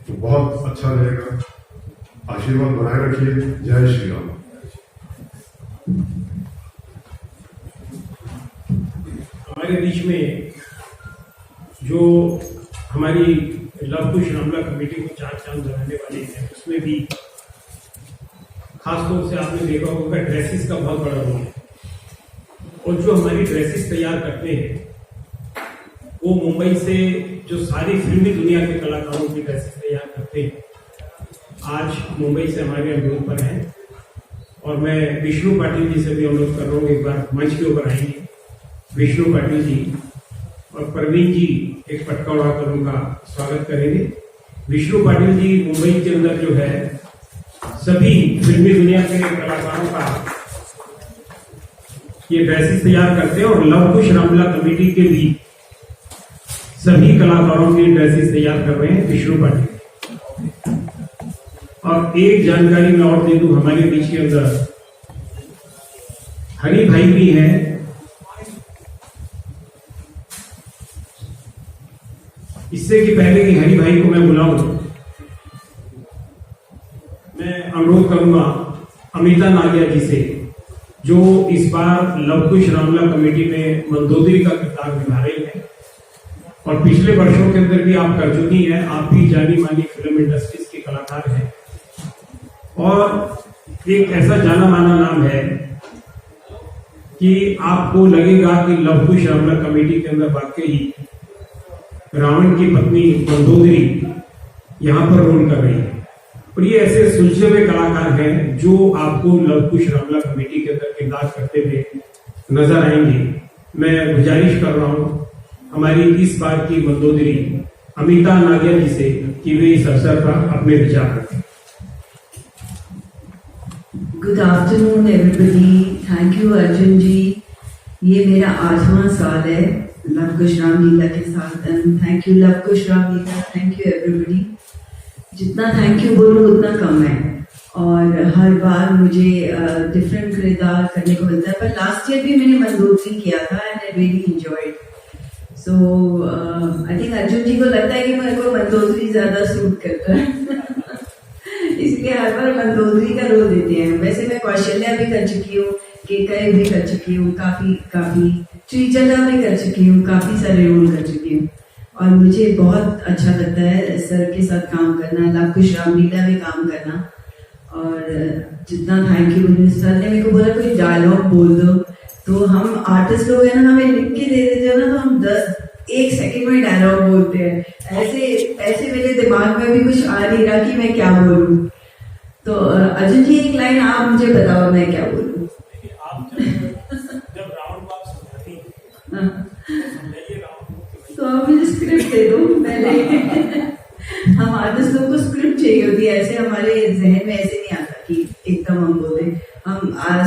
तो बहुत अच्छा रहेगा। आशीर्वाद बनाए रखिए। जय श्री राम। हमारे बीच में जो हमारी लव कुश रामलीला कमेटी को चार चांद लगाने वाले हैं, उसमें भी खासतौर से आपने देखा होगा ड्रेसेस का बहुत बड़ा रोल है। और जो हमारी ड्रेसेस तैयार करते हैं वो मुंबई से जो सारी फिल्मी दुनिया के कलाकारों की ड्रेसेस तैयार करते हैं, आज मुंबई से हमारे अनुरोध पर हैं। और मैं विष्णु पाटिल जी से भी अनुरोध कर रहा हूँ, एक बार मंच के ऊपर आएंगे विष्णु पाटिल जी और प्रवीण जी, एक पटका उड़ाकर उनका स्वागत करेंगे। विष्णु पाटिल जी मुंबई के अंदर जो है सभी फिल्मी दुनिया के कलाकारों का ये ड्रेसेस तैयार करते हैं और लव कुश रामलीला कमेटी के भी सभी कलाकारों की ड्रेसेस तैयार कर रहे हैं विष्णु पाटिल। और एक जानकारी मैं और दे दूं, हमारे बीच के अंदर हरि भाई भी हैं। इससे कि पहले कि हरि भाई को मैं बुलाऊं, मैं अनुरोध करूंगा अमिता नागिया जी से, जो इस बार लव कुश रामलीला कमेटी में मंदोदरी का किरदार निभा रही है और पिछले वर्षों के अंदर भी आप कर चुकी हैं। आप भी जानी मानी फिल्म इंडस्ट्रीज के कलाकार हैं और एक ऐसा जाना माना नाम है कि आपको लगेगा कि लव कुश रामला कमेटी के अंदर वाकई रावण की पत्नी मंदोदरी यहाँ पर रोल कर रही है। और ये ऐसे सुलझे हुए कलाकार हैं जो आपको लव कुश रामला कमेटी के अंदर किरदार करते हुए नजर आएंगे। मैं गुजारिश कर रहा हूँ हमारी इस बार की मंदोदरी अमिता नागिया जी से कि वे इस अवसर पर अपने विचार रखें। Good afternoon everybody. Thank you Arjun ji. ये मेरा 8वां साल है लव कुश रामलीला के साथ। And thank you love Kush Ramlila, thank you everybody. जितना थैंक यू बोलूँ उतना कम है और हर बार मुझे डिफरेंट किरदार करने को मिलता है। पर लास्ट ईयर भी मैंने मंदोदरी किया था and I really enjoyed. So I think Arjun ji को लगता है कि मेरे को मंदोदरी ज्यादा सूट करता है इसलिए हर बार मंदोदरी का रोल देते हैं। वैसे मैं कौशल्या भी कर चुकी हूँ, केकई भी कर चुकी हूँ, काफी श्रीजटा भी कर चुकी हूँ, काफी सारे रोल कर चुकी हूँ और मुझे बहुत अच्छा लगता है सर के साथ काम करना, लव कुश रामलीला में काम करना। और जितना थैंक यू बोलूँ, सर ने मेरे को बोला कोई डायलॉग बोल दो, तो हम आर्टिस्ट लोग हैं ना, हमें लिख के दे देते हो ना, तो हम 1 सेकंड में डायलॉग बोलते हैं। ऐसे मेरे दिमाग में भी कुछ आ नहीं रहा कि मैं क्या बोलूं। तो अर्जुन जी एक लाइन आप मुझे बताओ मैं क्या बोलूं। आप जब रावण को आप समझाती हैं, समझाइए रावण को। तो आप मुझे स्क्रिप्ट दे दो पहले हम आर्टिस्ट लोगों को स्क्रिप्ट चाहिए होती है, ऐसे हमारे जहन में ऐसे नहीं आता कि एकदम हम बोलते, हम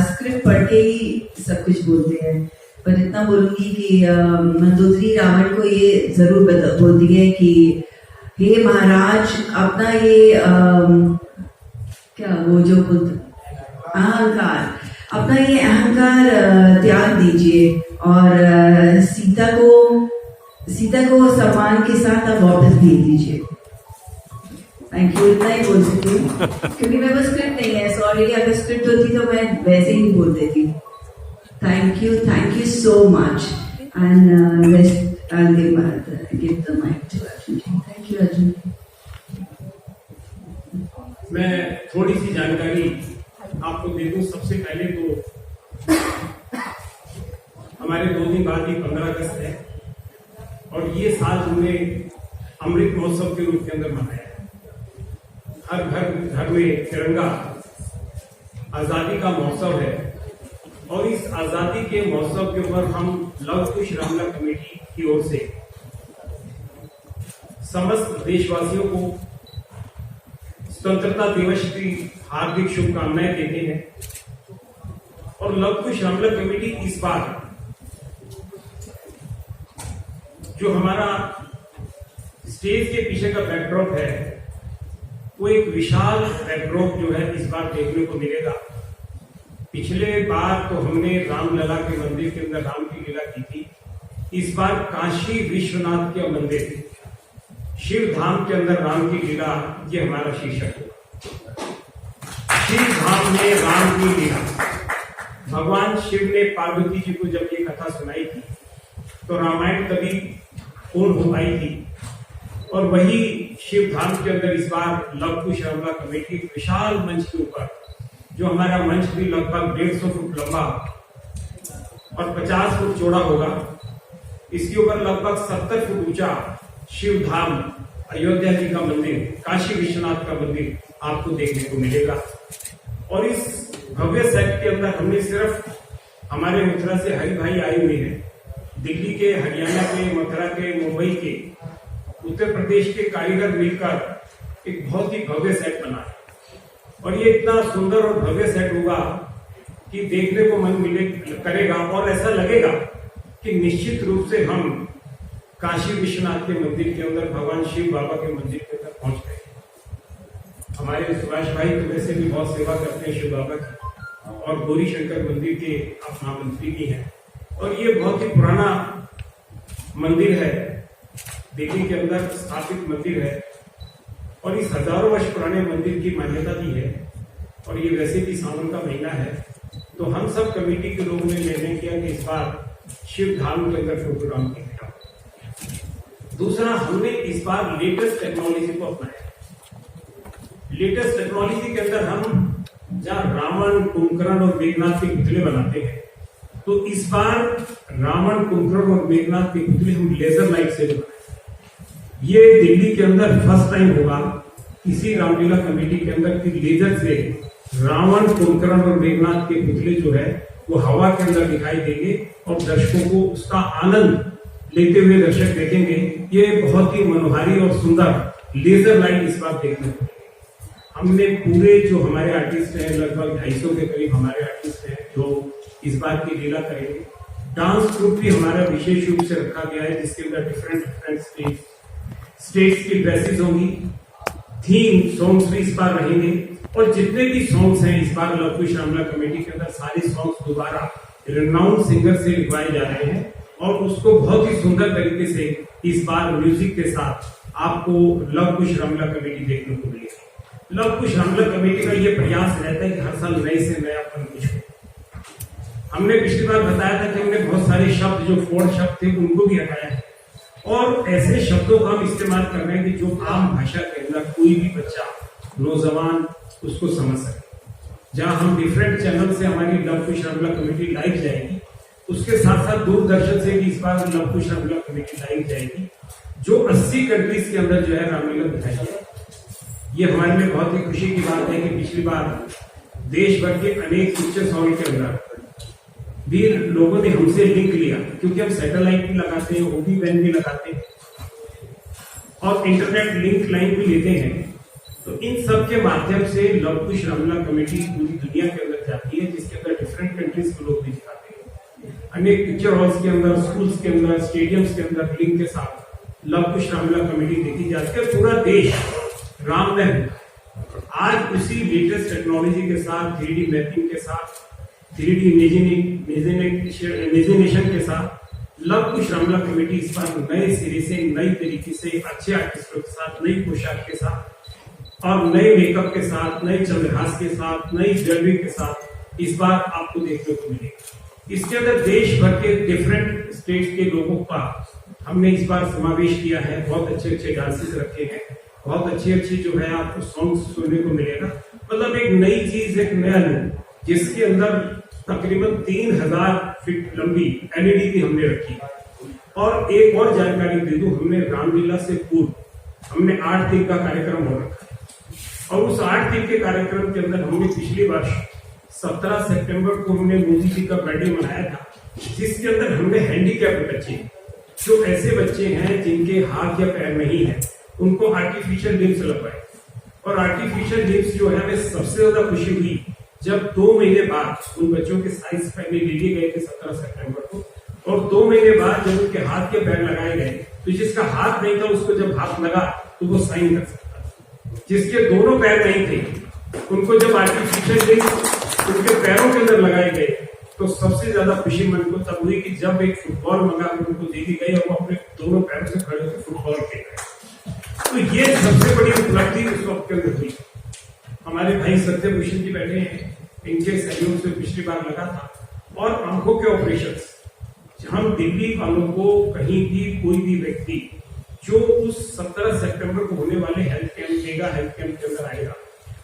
स्क्रिप्ट पढ़ के ही सब कुछ बोलते हैं। पर इतना बोलूंगी कि मंदोदरी रावण को ये जरूर बोलती है कि हे महाराज, अपना ये क्या वो जो अहंकार, अपना ये अहंकार त्याग दीजिए और सीता को सम्मान के साथ आप वापस भेज दीजिए। थैंक यू, इतना ही बोल सकती हूँ क्योंकि मेरे पास स्क्रिप्ट नहीं है। सॉरी, अगर स्क्रिप्ट होती तो मैं वैसे ही बोल देती। Thank you so much and I'll give the mic to Arjun ji. Thank you, Arjun ji. मैं थोड़ी सी जानकारी आपको दे दूं। सबसे पहले तो हमारे 2 दिन बाद ही 15 अगस्त है और ये साल हमने अमृत महोत्सव के रूप के अंदर मनाया है। हर घर में तिरंगा आजादी का महोत्सव है और इस आजादी के महोत्सव के ऊपर हम लव कुश रामला कमेटी की ओर से समस्त देशवासियों को स्वतंत्रता दिवस की हार्दिक शुभकामनाएं देते हैं। और लव कुश रामला कमेटी इस बार जो हमारा स्टेज के पीछे का बैकड्रॉप है वो एक विशाल बैकड्रॉप जो है इस बार देखने को मिलेगा। पिछले बार तो हमने रामलला के मंदिर के अंदर राम की लीला की थी। इस बार काशी विश्वनाथ के मंदिर शिव धाम के अंदर राम की लीला, ये हमारा शीर्षक होगा। शिव धाम में राम की लीला। भगवान शिव ने पार्वती जी को जब ये कथा सुनाई थी तो रामायण तभी पूर्ण हो पाई थी और वही शिव धाम के अंदर इस बार लव कुश रामला कमेटी विशाल मंच के ऊपर, जो हमारा मंच भी लगभग 150 फुट लंबा और 50 फुट चौड़ा होगा, इसके ऊपर लगभग 70 फुट ऊंचा शिव धाम अयोध्या जी का मंदिर, काशी विश्वनाथ का मंदिर आपको देखने को मिलेगा। और इस भव्य सेट के अंदर हमने सिर्फ हमारे मथुरा से हरि भाई आए हुए हैं, दिल्ली के, हरियाणा के, मथुरा के, मुंबई के, उत्तर प्रदेश के कारीगर मिलकर एक बहुत ही भव्य सेट बना है। और ये इतना सुंदर और भव्य सेट होगा कि देखने को मन करेगा और ऐसा लगेगा कि निश्चित रूप से हम काशी विश्वनाथ के मंदिर के अंदर, भगवान शिव बाबा के मंदिर के अंदर पहुंच गए। हमारे सुभाष भाई तो वैसे भी बहुत सेवा करते हैं शिव बाबा की और गौरी शंकर मंदिर के आप महामंत्री भी हैं। और ये बहुत ही पुराना मंदिर है, दिल्ली के अंदर स्थापित मंदिर है और इस हजारों वर्ष पुराने मंदिर की मान्यता भी है। और ये वैसे भी सावन का महीना है, तो हम सब कमेटी के लोगों ने निर्णय किया कि इस बार शिव धाम के अंदर प्रोग्राम किया। दूसरा, हमने इस बार लेटेस्ट टेक्नोलॉजी को अपनाया। लेटेस्ट टेक्नोलॉजी के अंदर हम जहाँ रावण, कुंभकर्ण और मेघनाथ के पुतले बनाते हैं, तो इस बार रावण, कुंभकर्ण और मेघनाथ के पुतले हम लेजर लाइट से बनाए। ये दिल्ली के अंदर फर्स्ट टाइम होगा किसी रामलीला कमेटी के अंदर कि लेजर से रावण, कुंभकर्ण और मेघनाथ के पुतले जो है वो हवा के अंदर दिखाई देंगे और दर्शकों को उसका आनंद लेते हुए दर्शक देखेंगे। ये बहुत ही मनोहारी और सुंदर लेजर लाइट इस बार देखने को मिलेगी। हमने पूरे जो हमारे आर्टिस्ट हैं, लगभग 250 के करीब हमारे आर्टिस्ट हैं जो इस बार की लीला करेंगे। डांस ग्रुप भी हमारा विशेष रूप से रखा गया है, जिसके अंदर डिफरेंट स्टेट्स की ड्रेसेस होंगी। थीम सॉन्ग्स भी इस बार रहेंगे और जितने भी सॉन्ग्स हैं इस बार लव कुश रामलीला कमेटी के अंदर सारे सॉन्ग्स दोबारा रिनाउंड सिंगर से लिखवाए जा रहे हैं और उसको बहुत ही सुंदर तरीके से इस बार म्यूजिक के साथ आपको लव कुश रामलीला कमेटी देखने को मिलेगी। लव कुश रामलीला कमेटी का ये प्रयास रहता है कि हर साल नए से नयापन कुछ हो। हमने पिछली बार बताया था कि हमने बहुत सारे शब्द जो फोड़ शब्द थे उनको भी हटाया है और ऐसे शब्दों का हम इस्तेमाल कर रहे हैं कि जो आम भाषा के अंदर कोई भी बच्चा, नौजवान उसको समझ सके। जहां हम डिफरेंट चैनल से हमारी लव कुश रामलीला कमेटी लाइव जाएगी, उसके साथ साथ दूरदर्शन से भी इस बार लव कुश रामलीला कमेटी लाइव जाएगी, जो 80 कंट्रीज के अंदर जो है रामलीला दिखाई जाएगी। ये हमारे लिए बहुत ही खुशी की बात है कि पिछली बार देश भर के अनेक पिक्चर्स हॉल के अंदर भी लोगों ने हमसे लिंक लिया, क्योंकि हम सैटेलाइट भी लगाते हैं, ओबी वैन भी लगाते हैं और इंटरनेट लिंक लाइन भी लेते हैं। तो इन सब के माध्यम से लव कुश रामलीला कमेटी पूरी दुनिया के अंदर जाती है, जिसके अंदर डिफरेंट कंट्रीज के लोग भी दिखाते हैं। अनेक पिक्चर हॉल्स के अंदर, स्कूल्स के अंदर, स्टेडियम्स के अंदर लिंक के साथ लव कुश रामलीला कमेटी देखी जाती है। पूरा देश राममय आज उसी लेटेस्ट टेक्नोलॉजी के साथ, 3D मैपिंग के साथ, 3D इमेजिनेशन के साथ लव कुश रामलीला कमेटी इस बार नए सिरे से, नई तरीके से, अच्छे आर्टिस्टों के साथ, नई पोशाक के साथ और नए मेकअप के साथ, नए चंद्रहास के साथ, नई ज्वेलरी के साथ इस बार आपको देखने को मिलेगा। इसके अंदर देश भर के डिफरेंट स्टेट के लोगों का हमने इस बार समावेश किया है। बहुत अच्छे अच्छे डांसेस रखे हैं, बहुत अच्छी अच्छी जो है आपको सॉन्ग्स सुनने को मिलेगा। मतलब एक नई चीज, एक नया लुक, जिसके अंदर तकरीबन 3000 फीट लंबी LED भी हमने रखी। और एक और जानकारी दे दूं, हमने रामलीला से पूर्व हमने 8 दिन का कार्यक्रम हो रखा है और उस 8 दिन के कार्यक्रम के अंदर हमने पिछली वर्ष 17 सितंबर को हमने मोदी जी का बर्थडे मनाया था, जिसके अंदर हमने हैंडीकैप्ड बच्चे, जो ऐसे बच्चे हैं जिनके हाथ या पैर नहीं है, उनको आर्टिफिशियल लिम्स लगवाए। और आर्टिफिशियल लिम्स जो है, हमें सबसे ज्यादा खुशी हुई जब 2 महीने बाद उन बच्चों के साइज पहले ले लिए गए थे 17 सितंबर को, और 2 महीने बाद जब उनके हाथ के पैर लगाए गए, तो जिसका हाथ नहीं था उसको जब हाथ लगा तो वो साइन कर सकता था। जिसके दोनों पैर नहीं थे, उनको जब आर्टिफिशियल लिम्स उनके पैरों के अंदर लगाए गए, तो सबसे ज्यादा खुशी मन को तब हुई कि जब एक फुटबॉल मंगाकर उनको दे दी गई और वो अपने दोनों पैरों से खड़े होकर फुटबॉल खेल रहे। तो ये सबसे बड़ी उपलब्धि उस वक्त के अंदर हुई। हमारे भाई सत्यभूषण जी बैठे हैं, इनके सहयोग से पिछली बार लगा था। और आंखों के ऑपरेशन, हम दिल्ली वालों को कहीं भी कोई भी व्यक्ति जो उस 17 सितंबर को होने वाले health camp, mega health camp के अंदर आएगा,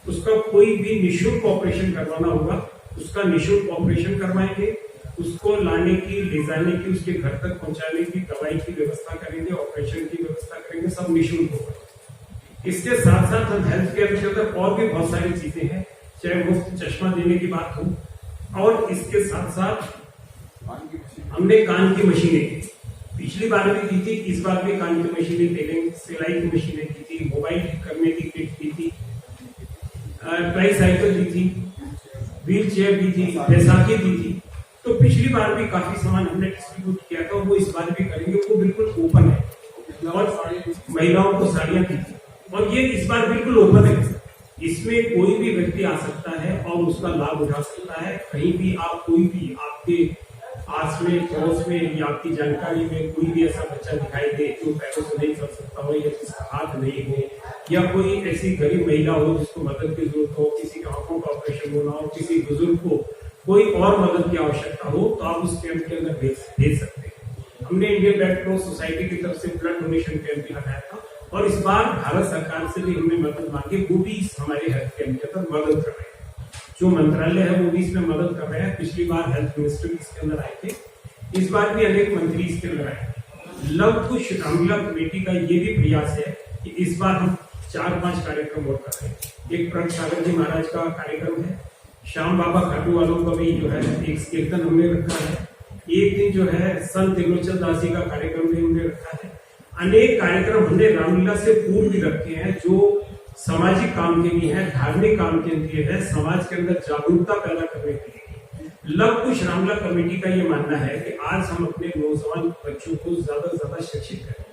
उसका कोई भी निःशुल्क ऑपरेशन करवाना होगा, उसका निःशुल्क ऑपरेशन करवाएंगे। उसको लाने की, ले जाने की, उसके घर तक पहुंचाने की, दवाई की व्यवस्था करेंगे, ऑपरेशन की व्यवस्था करेंगे, सब निःशुल्क होगा। इसके साथ साथ हम हेल्थ केयर के अंदर और भी बहुत सारी चीजें हैं, चाहे मुफ्त चश्मा देने की बात हो, और इसके साथ साथ हमने कान की मशीनें पिछली बार भी दी थी, इस बार भी कान की मशीनें दे देंगे, सिलाई की मशीनें दी थी, मोबाइल करने की किट दी थी, ट्राईसाइकिल दी थी, व्हील चेयर दी थी, बैसाखी दी थी। तो पिछली बार भी काफी सामान हमने डिस्ट्रीब्यूट किया था, वो इस बार भी करेंगे। वो बिल्कुल ओपन है और महिलाओं को साड़ियां दी थी, और ये इस बार बिल्कुल ओपन है। इसमें कोई भी व्यक्ति आ सकता है और उसका लाभ उठा सकता है। कहीं भी आप, कोई भी आपके आस में, पड़ोस में या आपकी जानकारी में कोई भी ऐसा बच्चा दिखाई दे जो पैरों से नहीं चल सकता हो, या जिसका हाथ नहीं है, या कोई ऐसी गरीब महिला हो जिसको मदद की जरूरत हो, किसी का आंखों का ऑपरेशन होना हो, किसी बुजुर्ग को कोई और मदद की आवश्यकता हो, तो आप उस कैंप के अंदर भेज सकते हैं। हमने इंडियन रेड क्रॉस सोसाइटी की तरफ से ब्लड डोनेशन कैंप भी लगाया था, और इस बार भारत सरकार से भी हमने मदद मांगी, वो भी हमारे हेल्थ कैंप के अंदर मदद कर रहे हैं। जो मंत्रालय है वो भी इसमें मदद कर रहे हैं। पिछली बार हेल्थ मिनिस्टर इसके अंदर आए थे, इस बार भी अनेक मंत्री इसके अंदर आए। लव कुश रामलीला कमेटी का ये भी प्रयास है कि इस बार हम 4-5 कार्यक्रम और कर रहे हैं। एक प्रण सागर जी महाराज का कार्यक्रम है, श्याम बाबा खाटू वालों का भी जो है एक कीर्तन हमने रखा है, एक दिन जो है संत त्रिलोचन दास जी का कार्यक्रम भी हमने रखा है। अनेक कार्यक्रम हमने रामलीला से पूर्व भी रखे हैं, जो सामाजिक काम के लिए है, धार्मिक काम के लिए है, समाज के अंदर जागरूकता पैदा करने के लिए। लव कुश रामलीला कमेटी का ये मानना है कि आज हम अपने नौजवान बच्चों को ज्यादा से ज्यादा शिक्षित करें,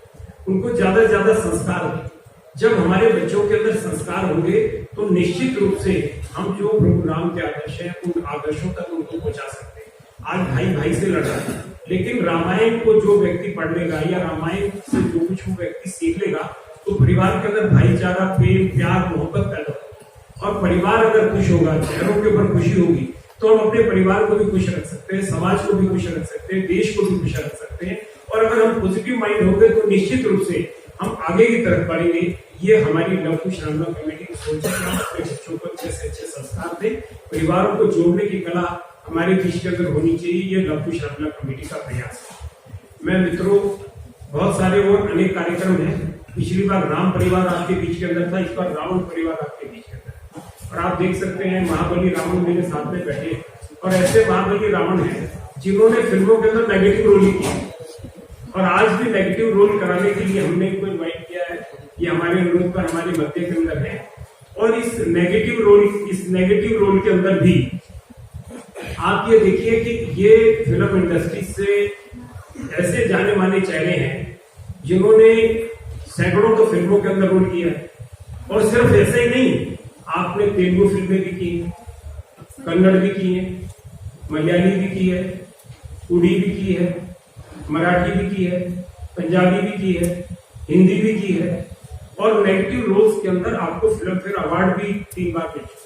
उनको ज्यादा से ज्यादा संस्कार दें। जब हमारे बच्चों के अंदर संस्कार होंगे तो निश्चित रूप से हम जो प्रभु राम के आदर्श हैं उन आदर्शों तक उनको पहुंचा सकते हैं। आज भाई भाई से लड़ रहा है, लेकिन रामायण को जो व्यक्ति पढ़ लेगा या रामायण से जो कुछ वो व्यक्ति सीख लेगा तो परिवार के अंदर भाईचारा, प्रेम, प्यार, मोहब्बत पैदा होगा। और परिवार अगर खुश होगा, चेहरों के ऊपर खुशी होगी, तो हम अपने परिवार को भी खुश रख सकते हैं, समाज को भी खुश रख सकते हैं, देश को भी खुश रख सकते हैं। और अगर हम पॉजिटिव माइंड होंगे तो निश्चित रूप से हम आगे की तरफ बढ़ेंगे। ये हमारी लव कुश रामलीला कमेटी की सोच है कि हम अपने बच्चों को अच्छे से अच्छे संस्कार दें, परिवारों को जोड़ने की कला हमारे बीच के अंदर होनी चाहिए। ये लव कुश रामलीला कमेटी का प्रयास है। मैं मित्रों, बहुत सारे और अनेक कार्यक्रम हैं। पिछली बार राम परिवार आपके बीच के अंदर था, इस बार रावण परिवार आपके बीच के अंदर। और आप देख सकते हैं महाबली रावण मेरे साथ में बैठे हैं, और ऐसे महाबली रावण हैं जिन्होंने फिल्मों के अंदर नेगेटिव रोल किया, और आज भी नेगेटिव रोल कराने के लिए हमने इनको इन्वाइट किया है। ये हमारे अनुरोध पर हमारे मध्य के अंदर है। और इस नेगेटिव रोल के अंदर भी आप ये देखिए कि ये फिल्म इंडस्ट्री से ऐसे जाने माने चेहरे हैं जिन्होंने सैकड़ों तो फिल्मों के अंदर रोल किया है। और सिर्फ ऐसे ही नहीं, आपने तेलुगु फिल्में भी की, कन्नड़ भी की है, मलयाली भी की है, उड़ी भी की है, मराठी भी की है, पंजाबी भी की है, हिंदी भी की है। और नेगेटिव रोल्स के अंदर आपको फिल्म फेयर अवार्ड भी 3 बार मिल चुका।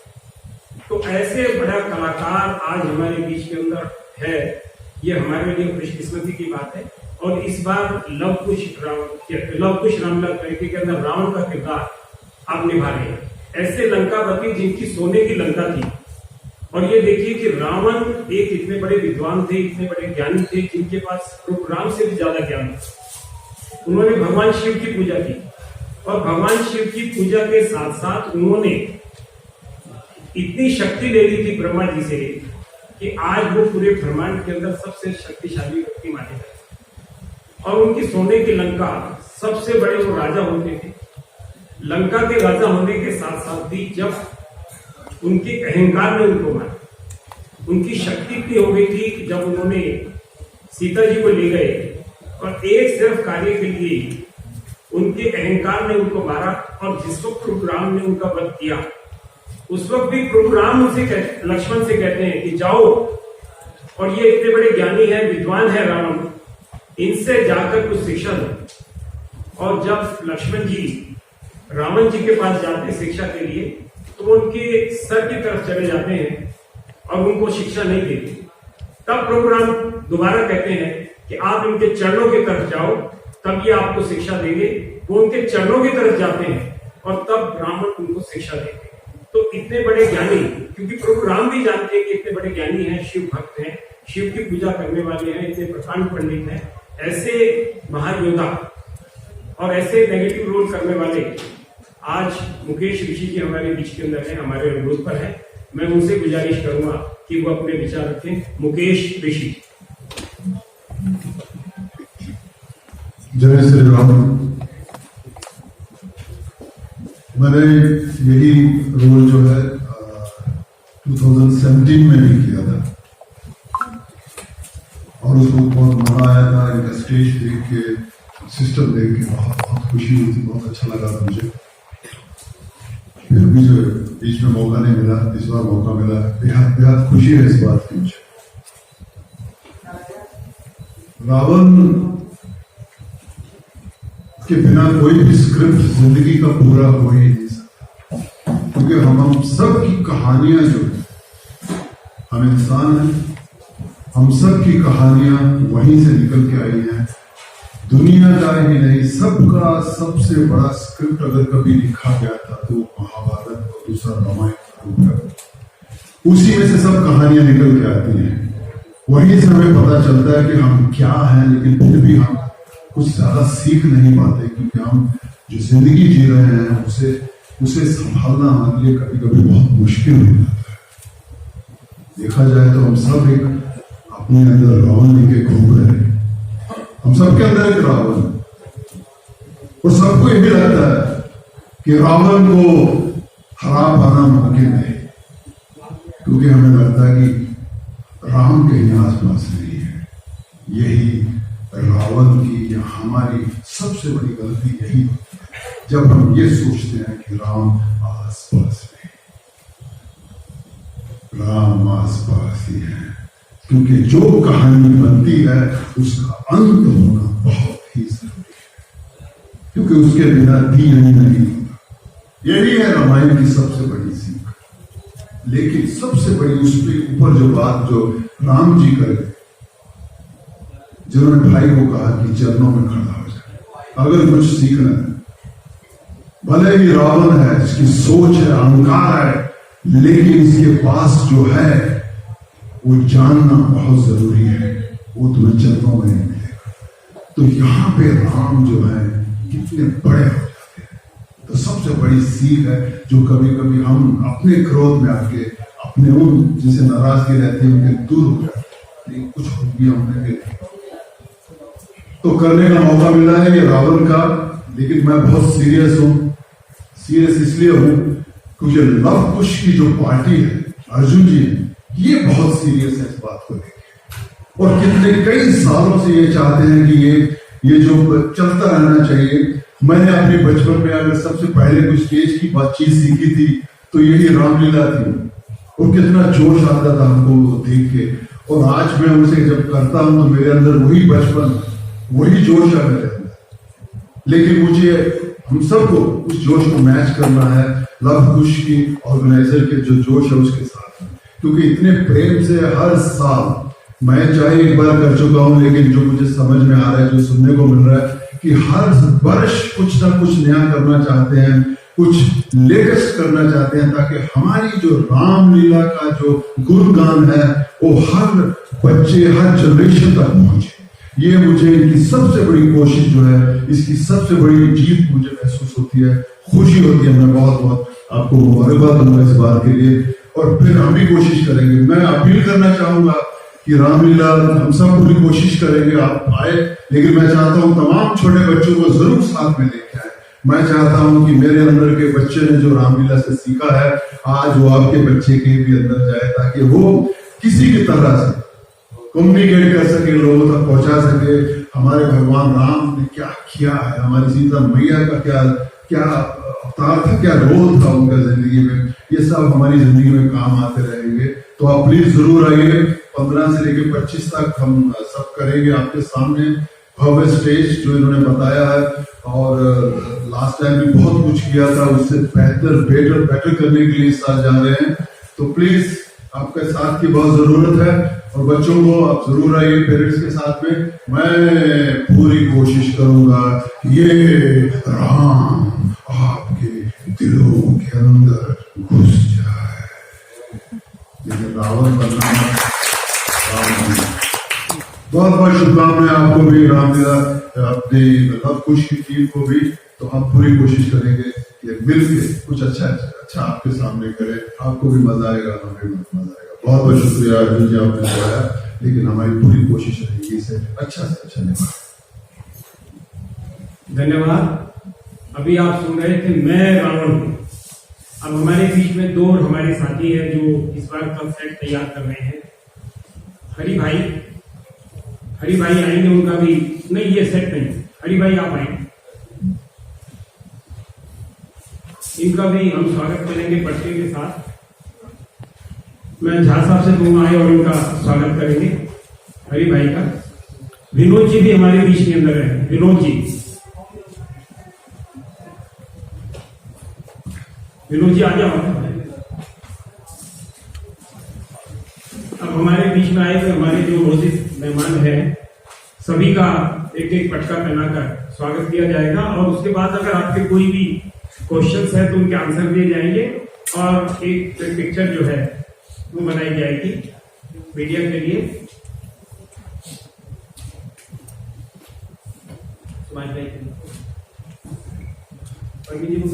तो ऐसे बड़ा कलाकार आज हमारे बीच के अंदर है, ये हमारे लिए खुशकिस्मती की बात है। और इस बार लव कुश रामलीला कमेटी के अंदर रावण का किरदार आप निभा रहे हैं। ऐसे लंकापति जिनकी सोने की लंका थी। और ये देखिए कि रावण एक इतने बड़े विद्वान थे, इतने बड़े ज्ञानी थे, जिनके पास राम से भी ज्यादा ज्ञान था। उन्होंने भगवान शिव की पूजा की, और भगवान शिव की पूजा के साथ साथ उन्होंने इतनी शक्ति ले ली थी ब्रह्मा जी से कि आज वो पूरे ब्रह्मांड के अंदर सबसे शक्तिशाली व्यक्ति माने जाते। और उनकी सोने की लंका, सबसे बड़े वो राजा होते थे। लंका के राजा होने के साथ साथ भी जब उनके अहंकार ने उनको मारा, उनकी शक्ति इतनी हो गई थी कि जब उन्होंने सीता जी को ले गए और एक सिर्फ कार्य के लिए उनके अहंकार ने उनको मारा, और जिस वक्त प्रभु राम ने उनका वध किया, उस वक्त भी प्रभु राम उनसे लक्ष्मण से कहते हैं कि जाओ, और ये इतने बड़े ज्ञानी हैं, विद्वान है रावण, इनसे जाकर कुछ शिक्षा दो। और जब लक्ष्मण जी रावण जी के पास जाते शिक्षा के लिए, तो वो उनके सर की तरफ चले जाते हैं और उनको शिक्षा नहीं देते। तब प्रभु राम दोबारा कहते हैं कि आप इनके चरणों की तरफ जाओ, तब ये आपको शिक्षा देंगे। वो उनके चरणों की तरफ जाते हैं और तब ब्राह्मण उनको शिक्षा देते हैं। तो इतने बड़े ज्ञानी, क्योंकि प्रभु राम भी जानते हैं कि इतने बड़े ज्ञानी हैं, शिव भक्त हैं, शिव की पूजा करने वाले हैं, इतने प्रकांड पंडित हैं, ऐसे महायोद्धा और ऐसे नेगेटिव रोल करने वाले आज मुकेश ऋषि जी हमारे बीच के अंदर है, हमारे अनुरोध पर है। मैं उनसे गुजारिश करूंगा कि वो अपने विचार रखें। मुकेश ऋषि। जय श्री राम। मैंने यही रोल जो है 2017 में भी किया था, और उसको बहुत मजा आया था। इनका स्टेज देख के, सिस्टम देख के बहुत खुशी हुई थी, बहुत अच्छा लगा था मुझे। फिर भी जो बीच में मौका नहीं मिला, इस बार मौका मिला, बेहद खुशी है इस बात की मुझे। रावण के बिना कोई भी स्क्रिप्ट जिंदगी का पूरा हो ही नहीं सकता, क्योंकि हम सब की कहानियां जो है, हम इंसान हैं, हम सब की कहानियां वहीं से निकल के आई हैं। दुनिया का ही नहीं, सबका सबसे बड़ा स्क्रिप्ट अगर कभी लिखा गया था तो महाभारत और दूसरा रामायण, उसी में से सब कहानियां निकल के आती हैं। वहीं से हमें पता चलता है कि हम क्या हैं, लेकिन फिर भी हम कुछ ज्यादा सीख नहीं पाते, क्योंकि हम जो जिंदगी जी रहे हैं उसे संभालना हमारे लिए कभी कभी बहुत मुश्किल हो जाता है। देखा जाए तो हम सब एक अपने अंदर रावण लेके घूम रहे हैं। हम सबके अंदर एक रावण, और सबको ये भी लगता है कि रावण को हरा पाना मुमकिन है, क्योंकि हमें लगता है कि राम कहीं आसपास नहीं है। यही रावण की या हमारी सबसे बड़ी गलती यही होती है, जब हम ये सोचते हैं कि राम आसपास नहीं, राम आसपास ही है। क्योंकि जो कहानी बनती है उसका अंत होना बहुत ही जरूरी है, क्योंकि उसके बिना दिया ही नहीं होता। यही है रामायण की सबसे बड़ी सीख। लेकिन सबसे बड़ी उसके ऊपर जो बात जो राम जी कर गए, जिन्होंने भाई को कहा कि चरणों में खड़ा हो जाए, अगर कुछ सीखना है, भले ही रावण है, इसकी सोच है, अहंकार है, लेकिन इसके पास जो है वो जानना बहुत जरूरी है, वो तुम्हें चरणों में नहीं मिलेगा। तो यहां पे राम जो है कितने बड़े हो जाते हैं। तो सबसे बड़ी सीख है जो कभी कभी हम अपने क्रोध में आके अपने उन जिसे नाराजगी रहती है उनके दूर हो जाते हैं, लेकिन कुछ हो गया उन्हें तो करने का मौका मिला है ये रावण का। लेकिन मैं बहुत सीरियस हूं, सीरियस इसलिए हूं क्योंकि लव कुश की जो पार्टी है, अर्जुन जी, ये बहुत सीरियस है इस बात को लेकर, और कितने कई सालों से ये चाहते हैं कि ये जो चलता रहना चाहिए। मैंने अपने बचपन में अगर सबसे पहले कुछ स्टेज की बातचीत सीखी थी तो यही रामलीला थी, और कितना जोश आता था हमको देख के। और आज मैं उसे जब करता हूं तो मेरे अंदर वही बचपन, वही जोश है मेरे अंदर। लेकिन मुझे हम सबको उस जोश को मैच करना है लव कुश की ऑर्गेनाइजर के जो जोश है उसके साथ, क्योंकि इतने प्रेम से हर साल, मैं चाहे एक बार कर चुका हूं, लेकिन जो मुझे समझ में आ रहा है, जो सुनने को मिल रहा है कि हर वर्ष कुछ ना कुछ नया करना चाहते हैं, कुछ लेटेस्ट करना चाहते हैं, ताकि हमारी जो रामलीला का जो गुणगान है वो हर बच्चे, हर जनरेशन तक पहुंचे। ये मुझे इनकी सबसे बड़ी कोशिश जो है, इसकी सबसे बड़ी जीत मुझे महसूस होती है, खुशी होती है। मैं बहुत बहुत आपको मुबारकबाद दूंगा इस बात के लिए, और फिर हम भी कोशिश करेंगे। मैं अपील करना चाहूंगा कि रामलीला हम सब पूरी कोशिश करेंगे, आप आए, लेकिन मैं चाहता हूं तमाम छोटे बच्चों को जरूर साथ में लेके आए। मैं चाहता हूं कि मेरे अंदर के बच्चे ने जो रामलीला से सीखा है, आज वो आपके बच्चे के भी अंदर जाए, ताकि वो किसी भी तरह से कम्युनिकेट कर सके, लोगों तक पहुंचा सके हमारे भगवान राम ने क्या किया है, हमारी सीता मैया का क्या अवतार था, क्या रोल था उनका जिंदगी में। ये सब हमारी जिंदगी में काम आते रहेंगे। तो आप प्लीज जरूर आइए। 15 से लेकर 25 तक हम सब करेंगे आपके सामने भव्य स्टेज जो इन्होंने बताया है, और लास्ट टाइम भी बहुत कुछ किया था, उससे बेटर करने के लिए इस साल जा रहे हैं। तो प्लीज आपके साथ की बहुत जरूरत है, और बच्चों को आप जरूर आइए पेरेंट्स के साथ में। मैं पूरी कोशिश करूंगा ये राम आपके दिलों के अंदर घुस जाए, लेकिन रावण बनना बहुत बहुत शुभकामनाएं आपको भी, रामलीला अपने लव कुश की टीम को भी। तो हम पूरी कोशिश करेंगे कि मिलकर कुछ अच्छा आपके सामने करें, आपको भी मजा आएगा, हमें भी मजा आएगा। बहुत बहुत शुक्रिया अर्जुन जी, आपने बताया, लेकिन हमारी पूरी कोशिश रहेगी इसे अच्छा से अच्छा निभाएं। धन्यवाद। अभी आप सुन रहे थे मैं रावण हूं। अब हमारे बीच में दो हमारे साथी हैं जो इस बार का सेट तैयार कर रहे हैं। हरि भाई आएंगे, उनका भी नहीं, ये सेट नहीं, हरि भाई आप आएंगे, इनका भी हम स्वागत करेंगे पर्चे के साथ। मैं झा साहब से दूंगा आए और इनका स्वागत करेंगे हरि भाई का। विनोद जी भी हमारे बीच के अंदर है। विनोद जी आ जाओ। अब हमारे बीच में आए हुए हमारे जो मोजिज मेहमान हैं सभी का एक एक पटका पहनाकर स्वागत किया जाएगा और उसके बाद अगर आपके कोई भी क्वेश्चंस है तो उनके आंसर दिए जाएंगे और एक पिक्चर जो है वो बनाई जाएगी मीडिया के लिए। पंडित जी को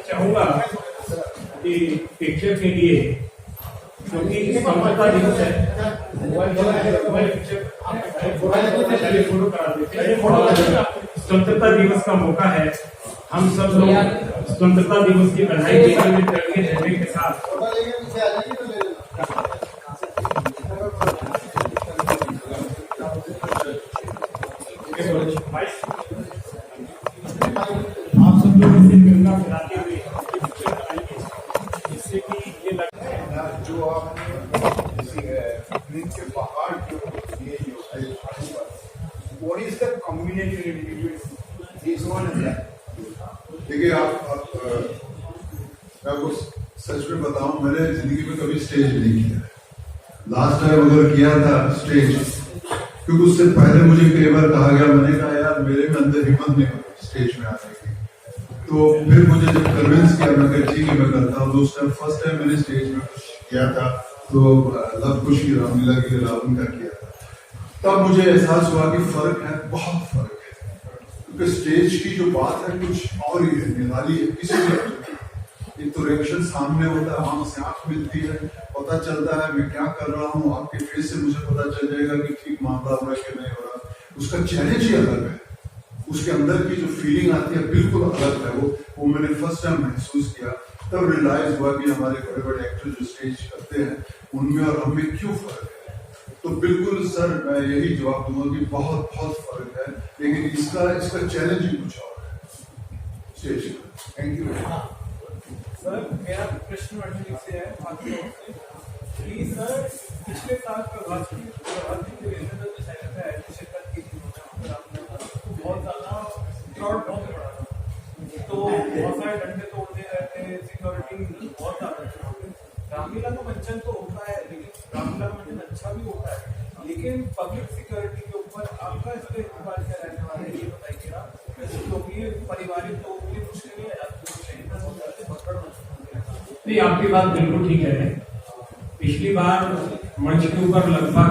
चाहूंगा कि पिक्चर के लिए क्योंकि स्वतंत्रता दिवस है स्वतंत्रता दिवस का मौका है। हम सब लोग स्वतंत्रता दिवस की बधाई देते हुए तिरंगे झंडे के साथ आप सब लोग इसे तिरंगा फहराते हुए जिससे कि ये लगता है जो आपने ग्रीन के पहाड़ जो ये जो है What is the community individuals? This one is that. देखिए आप मैं आपको सच में बताऊं मैंने जिंदगी में कभी स्टेज नहीं किया। लास्ट टाइम अगर किया था स्टेज क्योंकि उससे पहले मुझे कई बार कहा गया, मैंने कहा यार मेरे में अंदर हिम्मत नहीं होती स्टेज में आने की। तो फिर मुझे जब कन्विंस किया मैं कहा ठीक है मैं करता हूँ। तो उस टाइम फर्स्ट टाइम मैंने स्टेज में किया था तो लव कुश की रामलीला की रावण का किया था। तब मुझे एहसास हुआ कि फर्क है, बहुत फर्क है, क्योंकि स्टेज की जो बात है कुछ और ही है, निराली है। किसी भी एक तो रिएक्शन सामने होता है, आंख से आंख मिलती है, पता चलता है मैं क्या कर रहा हूँ, आपके फेस से मुझे पता चल जाएगा कि ठीक मामला हो रहा है कि नहीं हो रहा। उसका चैलेंज ही अलग है, उसके अंदर की जो फीलिंग आती है बिल्कुल अलग है। वो मैंने फर्स्ट टाइम महसूस किया। तब रियलाइज हुआ कि हमारे बड़े बड़े एक्टर जो स्टेज करते हैं उनमें और हमें क्यों फर्क है। तो बिल्कुल सर मैं यही जवाब दूंगा कि बहुत बहुत फर्क है, लेकिन इसका चैलेंज ही कुछ और है स्टेज का। Thank you sir. मेरा प्रश्न अर्जुन जी से है प्लीज सर, पिछले साल प्रभात की रीजनल डिसाइडर है शिरकत की थी तो बहुत ज्यादा क्राउड बहुत बड़ा था, तो बहुत सारे डंडे तोड़ते रहते, सिक्योरिटी बहुत ज्यादा। रामलीला का मंचन तो होता है, लेकिन रामलीला का मंचन अच्छा भी होता है, लेकिन पब्लिक सिक्योरिटी के ऊपर आपका इस पर इस्तेमाल क्या रहने वाला है ये बताइएगा, क्योंकि पारिवारिक लोगों की मुश्किलें नहीं। आपकी बात बिल्कुल ठीक है। पिछली बार मंच के ऊपर लगभग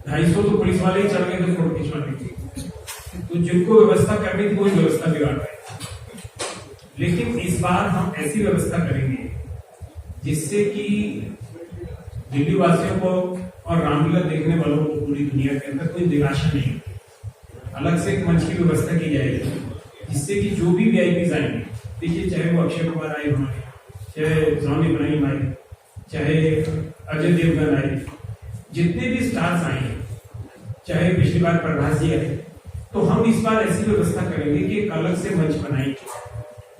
250 तो पुलिस वाले ही चढ़ गए थे फोटो खिंचवाने की, तो जिनको व्यवस्था करनी थी वही व्यवस्था बिगाड़ रहे। लेकिन इस बार हम ऐसी व्यवस्था करेंगे जिससे कि दिल्ली वासियों को और रामलीला देखने वालों को पूरी दुनिया के अंदर कोई निराशा नहीं होगी। अलग से एक मंच की व्यवस्था की जाएगी जिससे कि जो भी वीआईपीज आएंगे, देखिए चाहे वो अक्षय कुमार आए हमारे, चाहे जॉन इब्राहिम आए, चाहे अजय देवगन आए, जितने भी स्टार्स आए, चाहे पिछली बार प्रभास जी आए, तो हम इस बार ऐसी व्यवस्था करेंगे कि एक अलग से मंच बनाएंगे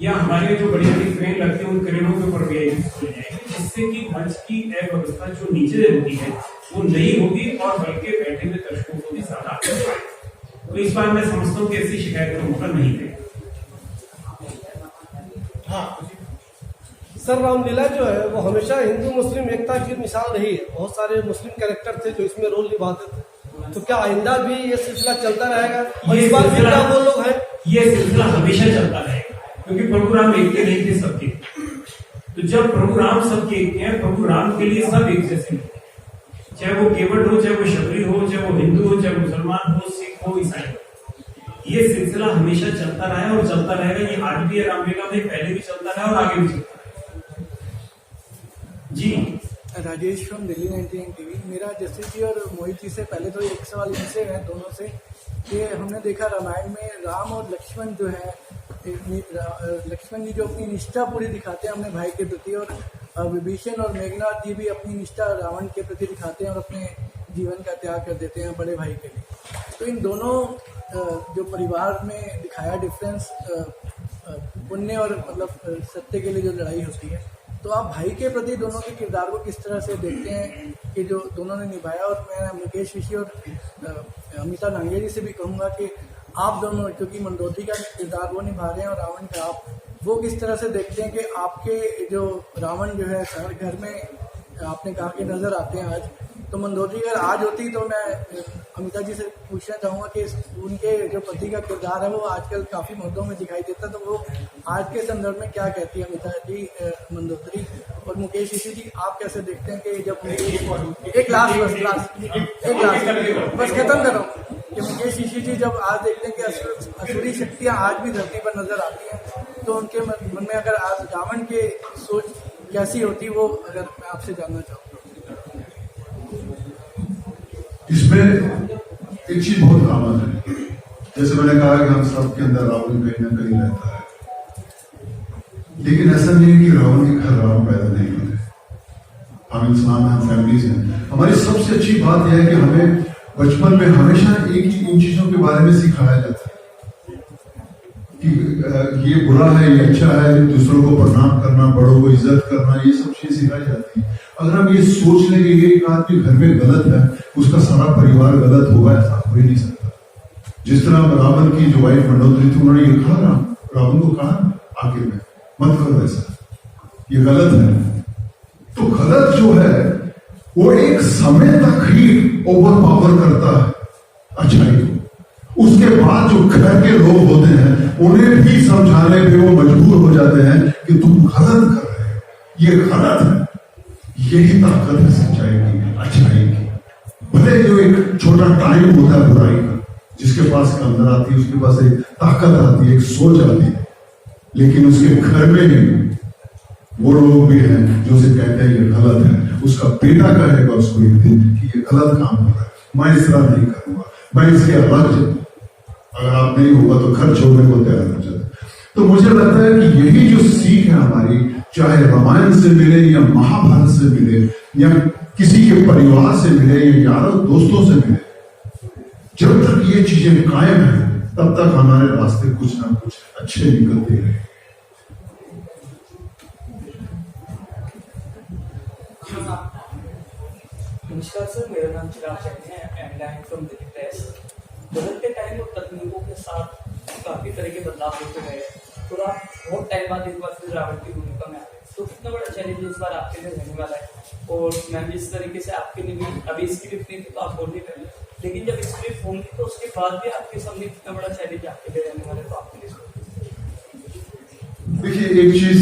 या हमारे जो बड़ी बड़ी क्रेन लगती है उन क्रेनों के ऊपर वीआईपी खोले जाएंगे, जिससे कि मंच की व्यवस्था जो नीचे होती है वो नहीं होगी और बल्कि बैठे हुए दर्शकों को भी ज्यादा तो इस बार मैं समझता हूँ कि ऐसी शिकायत का मौका नहीं देगा। सर रामलीला जो है वो हमेशा हिंदू मुस्लिम एकता की मिसाल रही है। बहुत सारे मुस्लिम कैरेक्टर थे जो इसमें रोल निभाते थे, तो क्या आइंदा भी ये सिलसिला चलता रहेगा? और इस बार भी क्या वो लोग हैं? ये सिलसिला हमेशा चलता रहेगा, क्योंकि प्रभु राम एक के नहीं थे, सबके। तो जब प्रभु राम सबके एक हैं, प्रभु राम के लिए सब एक जैसे, चाहे वो केवट हो, चाहे वो शबरी हो, चाहे वो हिंदू हो, चाहे मुसलमान हो, सिख हो, ईसाई हो। ये सिलसिला हमेशा चलता रहा है और चलता रहेगा। ये आज भी है रामलीला में, पहले भी चलता रहा और आगे भी चलता रहेगा। जी राजेश फ्रॉम दिल्ली 99 टीवी। मेरा जैसे जी और मोहित जी से पहले तो एक सवाल इनसे है, दोनों से, कि हमने देखा रामायण में राम और लक्ष्मण जो है, लक्ष्मण जी जो अपनी निष्ठा पूरी दिखाते हैं अपने भाई के प्रति, और विभीषण और मेघनाथ जी भी अपनी निष्ठा रावण के प्रति दिखाते हैं और अपने जीवन का त्याग कर देते हैं बड़े भाई के लिए। तो इन दोनों जो परिवार में दिखाया डिफरेंस, पुण्य और मतलब सत्य के लिए जो लड़ाई होती है, तो आप भाई के प्रति दोनों के किरदार को किस तरह से देखते हैं कि जो दोनों ने निभाया? और मैं मुकेश ऋषि और अमिता नांगेरी से भी कहूँगा कि आप दोनों, क्योंकि मंदोदरी का किरदार वो निभा रहे हैं और रावण का आप, वो किस तरह से देखते हैं कि आपके जो रावण जो है घर में आपने कहा कि नजर आते हैं आज, तो मंदोदरी अगर आज होती तो मैं अमिता जी से पूछना चाहूँगा कि उनके जो पति का किरदार है वो आजकल काफ़ी मुद्दों में दिखाई देता है, तो वो आज के संदर्भ में क्या कहती है अमिता जी मंदोदरी? और मुकेश ऋषि जी आप कैसे देखते हैं कि जब एक लास्ट बस खत्म करो कि मुकेश ऋषि जी जब आज देखते हैं कि असुरी शक्तियाँ आज भी धरती पर नजर आती हैं, तो उनके मन में अगर आज रावण की सोच कैसी होती, वो अगर मैं आपसे जानना चाहूँगा। इसमें एक चीज बहुत कॉमन है, जैसे मैंने कहा कि हम सब के अंदर रावण कहीं ना कहीं रहता है, लेकिन ऐसा नहीं है कि रावण के घर रावण पैदा नहीं होते। हम इंसान हैं, फैमिलीज हैं। हमारी सबसे अच्छी बात यह है कि हमें बचपन में हमेशा एक ही इन चीजों के बारे में सिखाया जाता है कि ये बुरा है, ये अच्छा है, दूसरों को प्रणाम करना, बड़ों को इज्जत करना, ये सब चीजें सिखाई जाती है। अगर हम ये सोच लेंगे कि एक आदमी घर में गलत है, उसका सारा परिवार गलत होगा, ऐसा हो ही नहीं सकता। जिस तरह रावण की जो वाइफ मंडोदरी थी, उन्होंने ये कहा ना, रावण को कहा आखिर में मत करो ऐसा, ये गलत है। तो गलत जो है वो एक समय तक ही ओवर पावर करता है अच्छाई को। उसके बाद जो घर के लोग होते हैं उन्हें भी समझाने पे वो मजबूर हो जाते हैं कि तुम गलत कर रहे हो, ये गलत है। यही ताकत है सच्चाई की, अच्छाई की। भले जो एक छोटा टाइम होता है बुराई का, जिसके पास अंदर आती है, उसके पास एक ताकत आती है, एक सोच आती है, लेकिन उसके घर में ही वो लोग भी हैं जो उसे कहते हैं ये गलत है। उसका बेटा कहेगा उसको एक दिन कि ये गलत काम हो रहा है, मैं इस तरह नहीं करूंगा, मैं इसके अलग जाऊंगा। अगर आप नहीं होगा तो घर छोड़ने को तैयार हो जाता है। तो मुझे लगता है कि यही जो सीख है हमारी, चाहे रामायण से मिले या महाभारत से मिले या किसी के परिवार से मिले या यारों दोस्तों से मिले, जब तक ये चीजें कायम है तब तक हमारे रास्ते कुछ ना कुछ अच्छे निकलते रहे। नमस्कार सर, मेरा नाम चिराग चैनी है and I am from Delhi press. बदलते टाइम और तकनीकों के साथ काफी तरह के बदलाव होते गए, थोड़ा बहुत टाइम बाद एक बार फिर रावण की भूमिका में आ गए, तो कितना बड़ा चैलेंज इस बार आपके लिए रहने वाला है? और मैम जिस तरीके से आपके लिए भी अभी स्क्रिप्ट नहीं थी तो आप बोल नहीं पाए, लेकिन जब स्क्रिप्ट होंगी तो उसके बाद भी आपके सामने कितना बड़ा चैलेंज आपके लिए रहने वाला है, तो आपके लिए? देखिए, एक चीज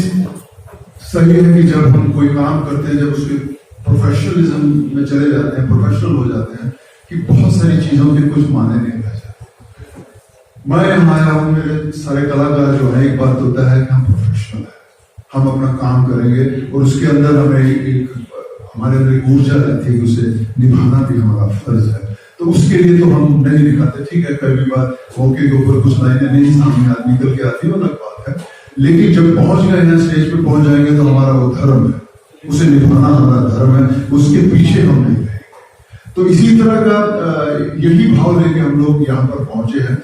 सही है कि जब हम कोई काम करते हैं, जब उसके प्रोफेशनलिज्म में चले जाते हैं, प्रोफेशनल हो जाते हैं, कि बहुत सारी चीजों के कुछ माने नहीं रह जाते। मैं यहाँ आया हूँ, मेरे सारे कलाकार जो है, एक बात होता है कि हम प्रोफेशनल है, हम अपना काम करेंगे और उसके अंदर हमें एक हमारे अंदर एक ऊर्जा रहती है, उसे निभाना भी हमारा फर्ज है। तो उसके लिए तो हम नहीं दिखाते, ठीक है, कभी बार मौके के ऊपर कुछ लाइनें नहीं सामने आदमी निकल के आती है, अलग बात है, लेकिन जब पहुंच गए हैं, स्टेज पे पहुंच जाएंगे तो हमारा वो धर्म है, उसे निभाना हमारा धर्म है, उसके पीछे हम नहीं रहेंगे। तो इसी तरह का यही भाव लेके हम लोग यहाँ पर पहुंचे हैं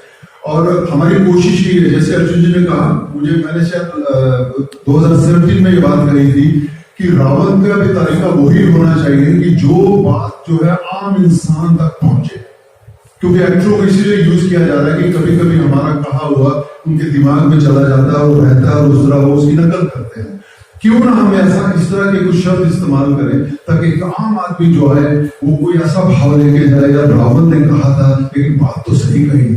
और हमारी कोशिश ही है, जैसे अर्जुन जी ने कहा, मैंने शायद 2017 में ये बात कही थी कि रावण का भी तरीका वही होना चाहिए कि जो बात जो है आम इंसान तक पहुंचे, क्योंकि एक्टरों को इसीलिए यूज किया जा रहा है कि कभी कभी हमारा कहा हुआ उनके दिमाग में चला जाता है और रहता है और उस तरह वो उसकी नकल करते हैं। क्यों ना हम ऐसा इस तरह के कुछ शब्द इस्तेमाल करें ताकि एक आम आदमी जो है वो कोई ऐसा भाव लेके जाए, या रावण ने कहा था लेकिन बात तो सही कही।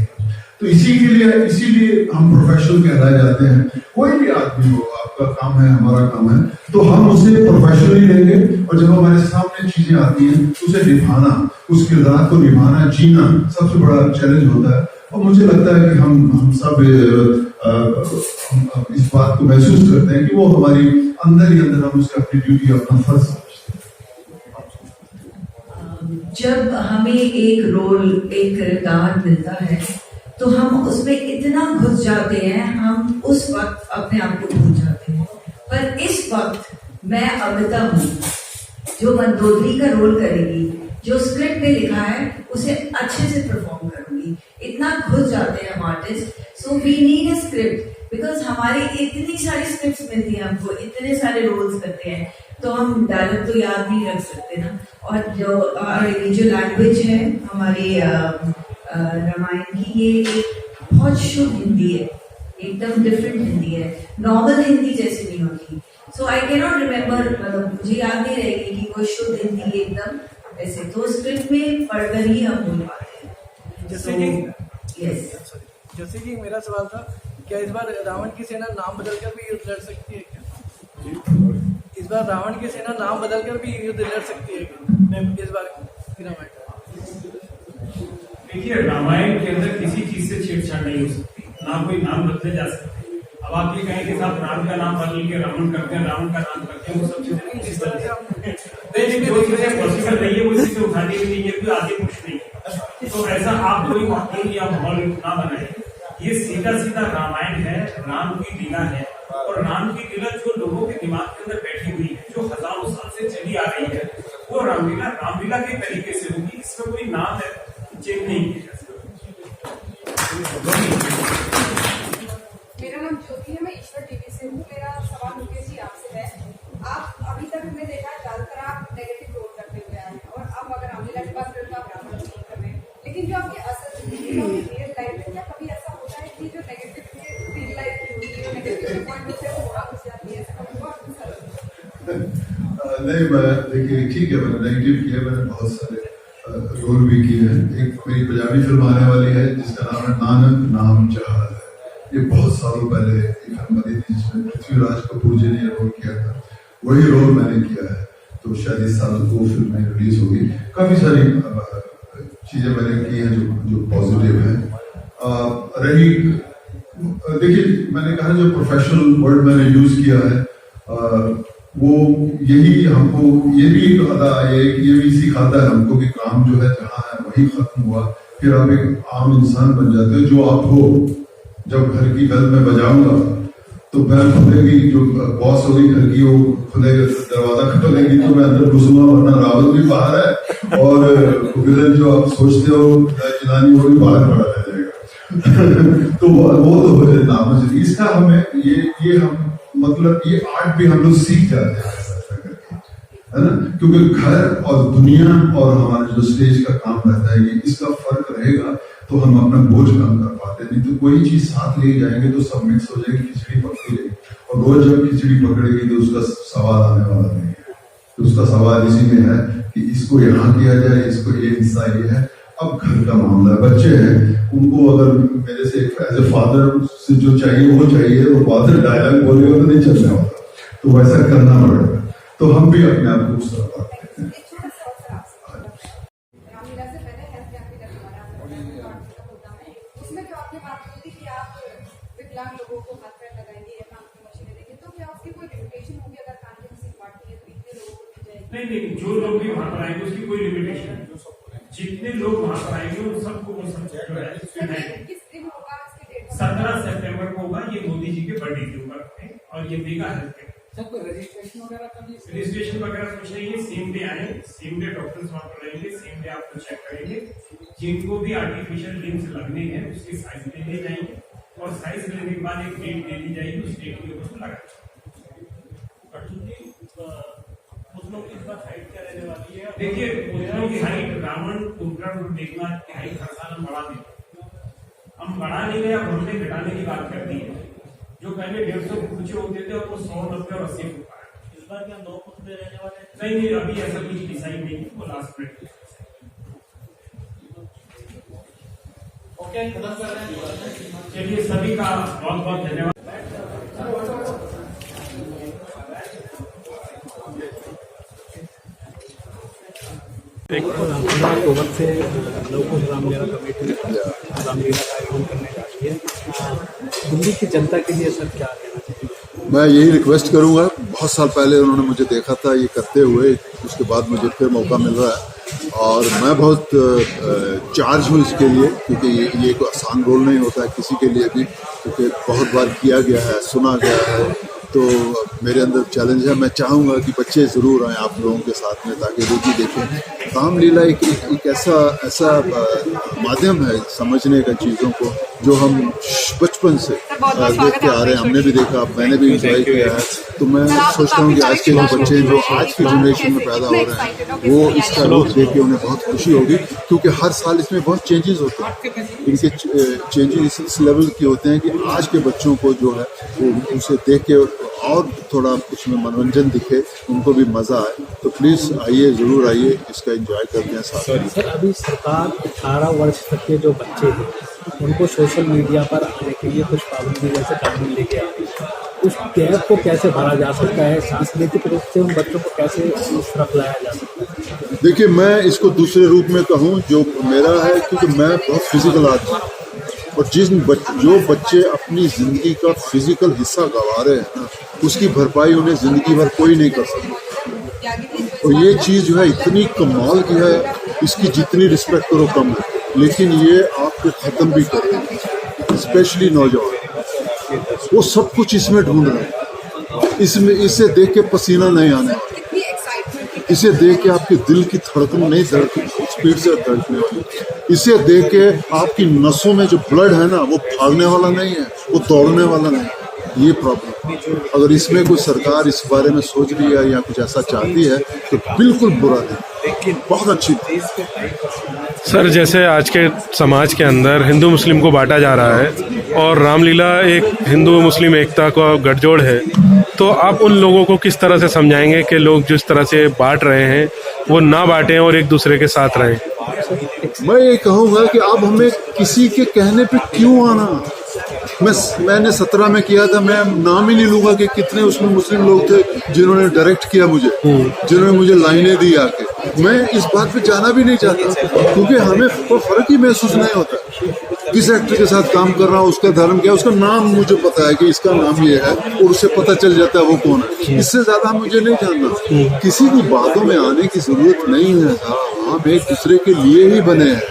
तो इसीलिए हम प्रोफेशनल कहलाए जाते हैं। कोई भी आदमी हो, आपका काम है, हमारा काम है, तो हम उसे प्रोफेशनली लेंगे और जब हमारे सामने चीजें आती हैं तो उसे निभाना, उस किरदार को निभाना, जीना सबसे बड़ा चैलेंज होता है। और मुझे लगता है कि हम सब इस बात को महसूस करते हैं कि वो हमारी अंदर ही अंदर हम उससे अपनी ड्यूटी, अपना फर्ज समझते हैं। जब हमें एक रोल, एक किरदार मिलता है तो हम उसमें इतना घुस जाते हैं, हम उस वक्त अपने आप को भूल जाते हैं। पर इस वक्त मैं अमिता हूँ जो मंदोदरी का रोल करेगी, जो स्क्रिप्ट में लिखा है उसे अच्छे से परफॉर्म करूंगी। इतना घुस जाते हैं हम artist. So we need a script, because हमारी इतनी सारी स्क्रिप्ट्स मिलती हैं हमको, इतने सारे रोल्स करते हैं, तो हम डायलॉग तो याद नहीं रख सकते ना। और जो लैंग्वेज है हमारी रामायण की, ये एक बहुत शुद्ध हिंदी है, एकदम डिफरेंट हिंदी है, नॉर्मल हिंदी जैसी नहीं होती। सो आई कैन नॉट रिमेम्बर, मतलब मुझे याद नहीं रहेगी कि वो शुद्ध हिंदी एकदम ऐसे, तो स्क्रिप्ट में पढ़कर ही हम बोल पाते हैं। जैसे कि मेरा सवाल था, क्या इस बार रावण की सेना नाम बदलकर भी युद्ध लड़ सकती है क्या? इस बार रावण की सेना नाम बदलकर भी युद्ध लड़ सकती है क्या इस बार की रामायण? देखिए, रामायण के अंदर किसी चीज से छेड़छाड़ नहीं हो सकती, ना कोई नाम बदले जा सकते। अब आप ये कहें कि साहब राम का नाम बदल के रावण करते हैं, रावण का नाम करते हैं, वो सब चीजें नहीं, जो चीजें पॉसिबल नहीं है वो चीजें उठानी भी नहीं है, कोई आगे कुछ नहीं है। तो ऐसा आप कोई माहौल या माहौल ना बनाए। ये सीधा सीधा रामायण है, राम की लीला है, और राम की लीला जो लोगों के दिमाग के अंदर बैठी हुई है, जो हजारों साल से चली आ रही है, वो रामलीला के तरीके से होगी। इसमें कोई नाम है चेंज नहीं किया। मेरा नाम ज्योति है, मैं ईश्वर टीवी से हूँ। मेरा सवाल मुकेश जी आपसे है, आप अभी तक हमने देखा है ज्यादातर आप नेगेटिव रोल करते हुए आए हैं, और अब अगर रामलीला के बाद फिर तो आप रावण रोल कर रहे हैं, लेकिन जो आपकी असल जिंदगी में रियल लाइफ में क्या कभी ऐसा होता है कि जो नेगेटिव रियल लाइफ की होती है, नेगेटिव पॉइंट होते हैं, वो थोड़ा घुस जाती है, ऐसा कभी हुआ? नहीं, मैं देखिए ठीक है, मैंने नेगेटिव किया, मैंने बहुत सारे रोल भी किए हैं। एक मेरी पंजाबी फिल्म आने वाली है जिसका नाम है नानक नाम जहाज है। ये बहुत सालों पहले एक फिल्म बनी थी जिसमें पृथ्वीराज कपूर जी ने रोल किया था, वही रोल मैंने किया है। तो शायद इस साल 2 फिल्में रिलीज होगी। काफी सारी चीजें मैंने की हैं जो पॉजिटिव है। रही देखिए, मैंने कहा जो प्रोफेशनल वर्ड मैंने यूज किया है वो यही हमको, ये भी एक अदा है, ये भी सिखाता है हमको कि काम जो है जहाँ है वही खत्म हुआ, फिर आप एक आम इंसान बन जाते हो जो आप हो। जब घर की बेल में बजाऊंगा तो बेल खुलेगी, जो बॉस होगी घर की वो खुलेगा, दरवाजा खोलेगी तो मैं अंदर घुसूंगा, वरना रावण भी बाहर है और विलन जो आप सोचते हो जलानी वो भी बाहर खड़ा रह जाएगा। तो वो तो नाम इसका हमें ये हम मतलब ये आर्ट भी हम लोग सीख जाते हैं है ना, क्योंकि घर और दुनिया और हमारा जो स्टेज का काम रहता है, ये इसका फर्क रहेगा तो हम अपना बोझ कम कर पाते। नहीं तो कोई चीज साथ ले जाएंगे तो सब मिक्स हो जाएगी, खिचड़ी पकती रहेगी, और रोज जब खिचड़ी पकड़ेगी तो उसका सवाल आने वाला नहीं है। तो उसका सवाल इसी में है कि इसको यहाँ किया जाए, इसको ये हिस्सा ये है। अब घर का मामला, बच्चे हैं, उनको अगर मेरे से एज ए फादर से जो चाहिए वो चाहिए, तो फादर डायलॉग बोलेगा तो नहीं चलने वाला, तो वैसा करना पड़ेगा। तो हम भी अपने आप को उस तरह बात करते हैं। रामलीला से पहले हेल्थ कैंप भी लगवाना होता है, उसमें जो आपने बात की थी कि आप विकलांग लोगों को हाथ पैर लगाएंगे या काम की मशीनें देंगे, तो क्या उसकी कोई लिमिटेशन होगी? अगर काम की मशीन बांटनी है तो इतने लोगों को दी जाएगी? नहीं, जो लोग भी वहां पर आएंगे उसकी कोई लिमिटेशन नहीं। जितने लोग वहां पर आएंगे उन सबको वो सब जो है 17 सितंबर को होगा। ये मोदी जी के बर्थडे के ऊपर, और ये मेगा हेल्थ कैंप। सबको रजिस्ट्रेशन वगैरह का भी, रजिस्ट्रेशन वगैरह कुछ नहीं है। सेम डे आए, सेम डे डॉक्टर्स वहां पर रहेंगे, सेम डे आपको चेक करेंगे। जिनको भी आर्टिफिशियल लिम्स लगने हैं उसकी साइज ले जाएंगे, और साइज लेने के बाद एक डेट दे दी जाएगी, उस डेट के ऊपर लगा। देखिए, पुतलों की हाइट रावण कुंभकर्ण देखना हाइट हर साल हम बढ़ा देते, हम बढ़ा नहीं गए, अब हमने घटाने की बात कर दी है। जो पहले 150 पुतले होते थे और वो 100, 90 और 80 फुट है। इस बार क्या 9 पुतले रहने वाले? नहीं, अभी ऐसा कुछ डिसाइड नहीं, वो लास्ट में। ओके, चलिए सभी का बहुत बहुत धन्यवाद। अक्टूबर से लवकुश रामलीला कमेटी रामलीला का आयोजन करने जा रही है। दिल्ली की जनता के लिए सर क्या कहना चाहिए? मैं यही रिक्वेस्ट करूंगा, बहुत साल पहले उन्होंने मुझे देखा था ये करते हुए, उसके बाद मुझे फिर मौका मिल रहा है और मैं बहुत चार्ज हूँ इसके लिए, क्योंकि ये कोई आसान रोल नहीं होता है किसी के लिए भी, क्योंकि बहुत बार किया गया है, सुना गया है, तो मेरे अंदर चैलेंज है। मैं चाहूँगा कि बच्चे ज़रूर आएँ आप लोगों के साथ में, ताकि वो भी देखें। रामलीला एक ऐसा माध्यम है समझने का चीज़ों को, जो हम बचपन से देखते आ रहे हैं, हमने भी देखा, मैंने भी इंजॉय किया है। तो मैं सोचता हूँ कि आज के जो बच्चे जो आज की जनरेशन में पैदा हो रहे हैं, वो इसका रूप देख के उन्हें बहुत खुशी होगी, क्योंकि हर साल इसमें बहुत चेंजेस होते हैं। इनके चेंजेस इस लेवल के होते हैं कि आज के बच्चों को जो है वो उसे देख के और थोड़ा उसमें मनोरंजन दिखे, उनको भी मज़ा आए। तो प्लीज़ आइए, ज़रूर आइए, इसका एंजॉय करते हैं साथ। सर, अभी सरकार 18 वर्ष तक के जो बच्चे हैं उनको सोशल मीडिया पर आने के लिए कुछ पाबंदी जैसे कानून लेके आ रही है। उस गैप को कैसे भरा जा सकता है? सांस्कृतिक रूप से उन बच्चों को कैसे उस तरफ लाया जा सकता है? देखिए, मैं इसको दूसरे रूप में कहूँ जो मेरा है, क्योंकि मैं बहुत फिजिकल आदमी हूँ, और जो बच्चे अपनी ज़िंदगी का फिजिकल हिस्सा गंवा रहे हैं ना, उसकी भरपाई उन्हें ज़िंदगी भर कोई नहीं कर सकता। और ये चीज़ जो है इतनी कमाल की है, इसकी जितनी रिस्पेक्ट करो कम है, लेकिन ये आपको ख़त्म भी करेगा। स्पेशली नौजवान, वो सब कुछ इसमें ढूंढ रहे हैं। इसमें इसे देख के पसीना नहीं आने वाला, इसे देख के आपके दिल की धड़कन नहीं स्पीड से धड़कने वाली, इसे देख के आपकी नसों में जो ब्लड है ना, वो भागने वाला नहीं है, वो दौड़ने वाला नहीं है। ये प्रॉब्लम, अगर इसमें कोई सरकार इस बारे में सोच रही है या कुछ ऐसा चाहती है, तो बिल्कुल बुरा नहीं, बहुत अच्छी। सर, जैसे आज के समाज के अंदर हिंदू मुस्लिम को बांटा जा रहा है और रामलीला एक हिंदू मुस्लिम एकता का गठजोड़ है, तो आप उन लोगों को किस तरह से समझाएंगे कि लोग जिस तरह से बांट रहे हैं वो ना बांटें और एक दूसरे के साथ रहें? मैं ये कहूँगा कि अब हमें किसी के कहने पे क्यों आना। मैंने 17 में किया था, मैं नाम ही नहीं लूँगा कि कितने उसमें मुस्लिम लोग थे जिन्होंने डायरेक्ट किया मुझे, जिन्होंने मुझे लाइनें दी आके। मैं इस बात पे जाना भी नहीं चाहता, क्योंकि हमें कोई फर्क ही महसूस नहीं होता। किस एक्टर के साथ काम कर रहा हूँ, उसका धर्म क्या है, उसका नाम मुझे पता है कि इसका नाम ये है, और उससे पता चल जाता है वो कौन है। इससे ज़्यादा मुझे नहीं जानना। किसी की बातों में आने की ज़रूरत नहीं है। हम एक दूसरे के लिए ही बने हैं।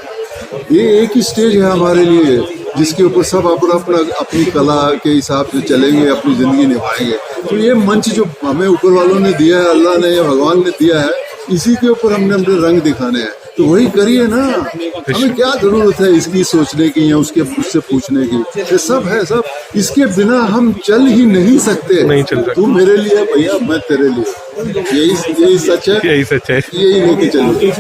ये एक ही स्टेज है हमारे लिए, जिसके ऊपर सब अपनी कला के हिसाब से चलेंगे, अपनी ज़िंदगी निभाएंगे। तो ये मंच जो हमें ऊपर वालों ने दिया है, अल्लाह ने या भगवान ने दिया है, इसी के ऊपर हमने अपने रंग दिखाने हैं। तो वही करिए ना, हमें क्या ज़रूरत है इसकी सोचने की या उससे पूछने की। ये सब है, सब इसके बिना हम चल ही नहीं सकते। नहीं चल सकते। तू मेरे लिए भैया, मैं तेरे लिए। यही सच है, यही सच है। यही लेके चलिए।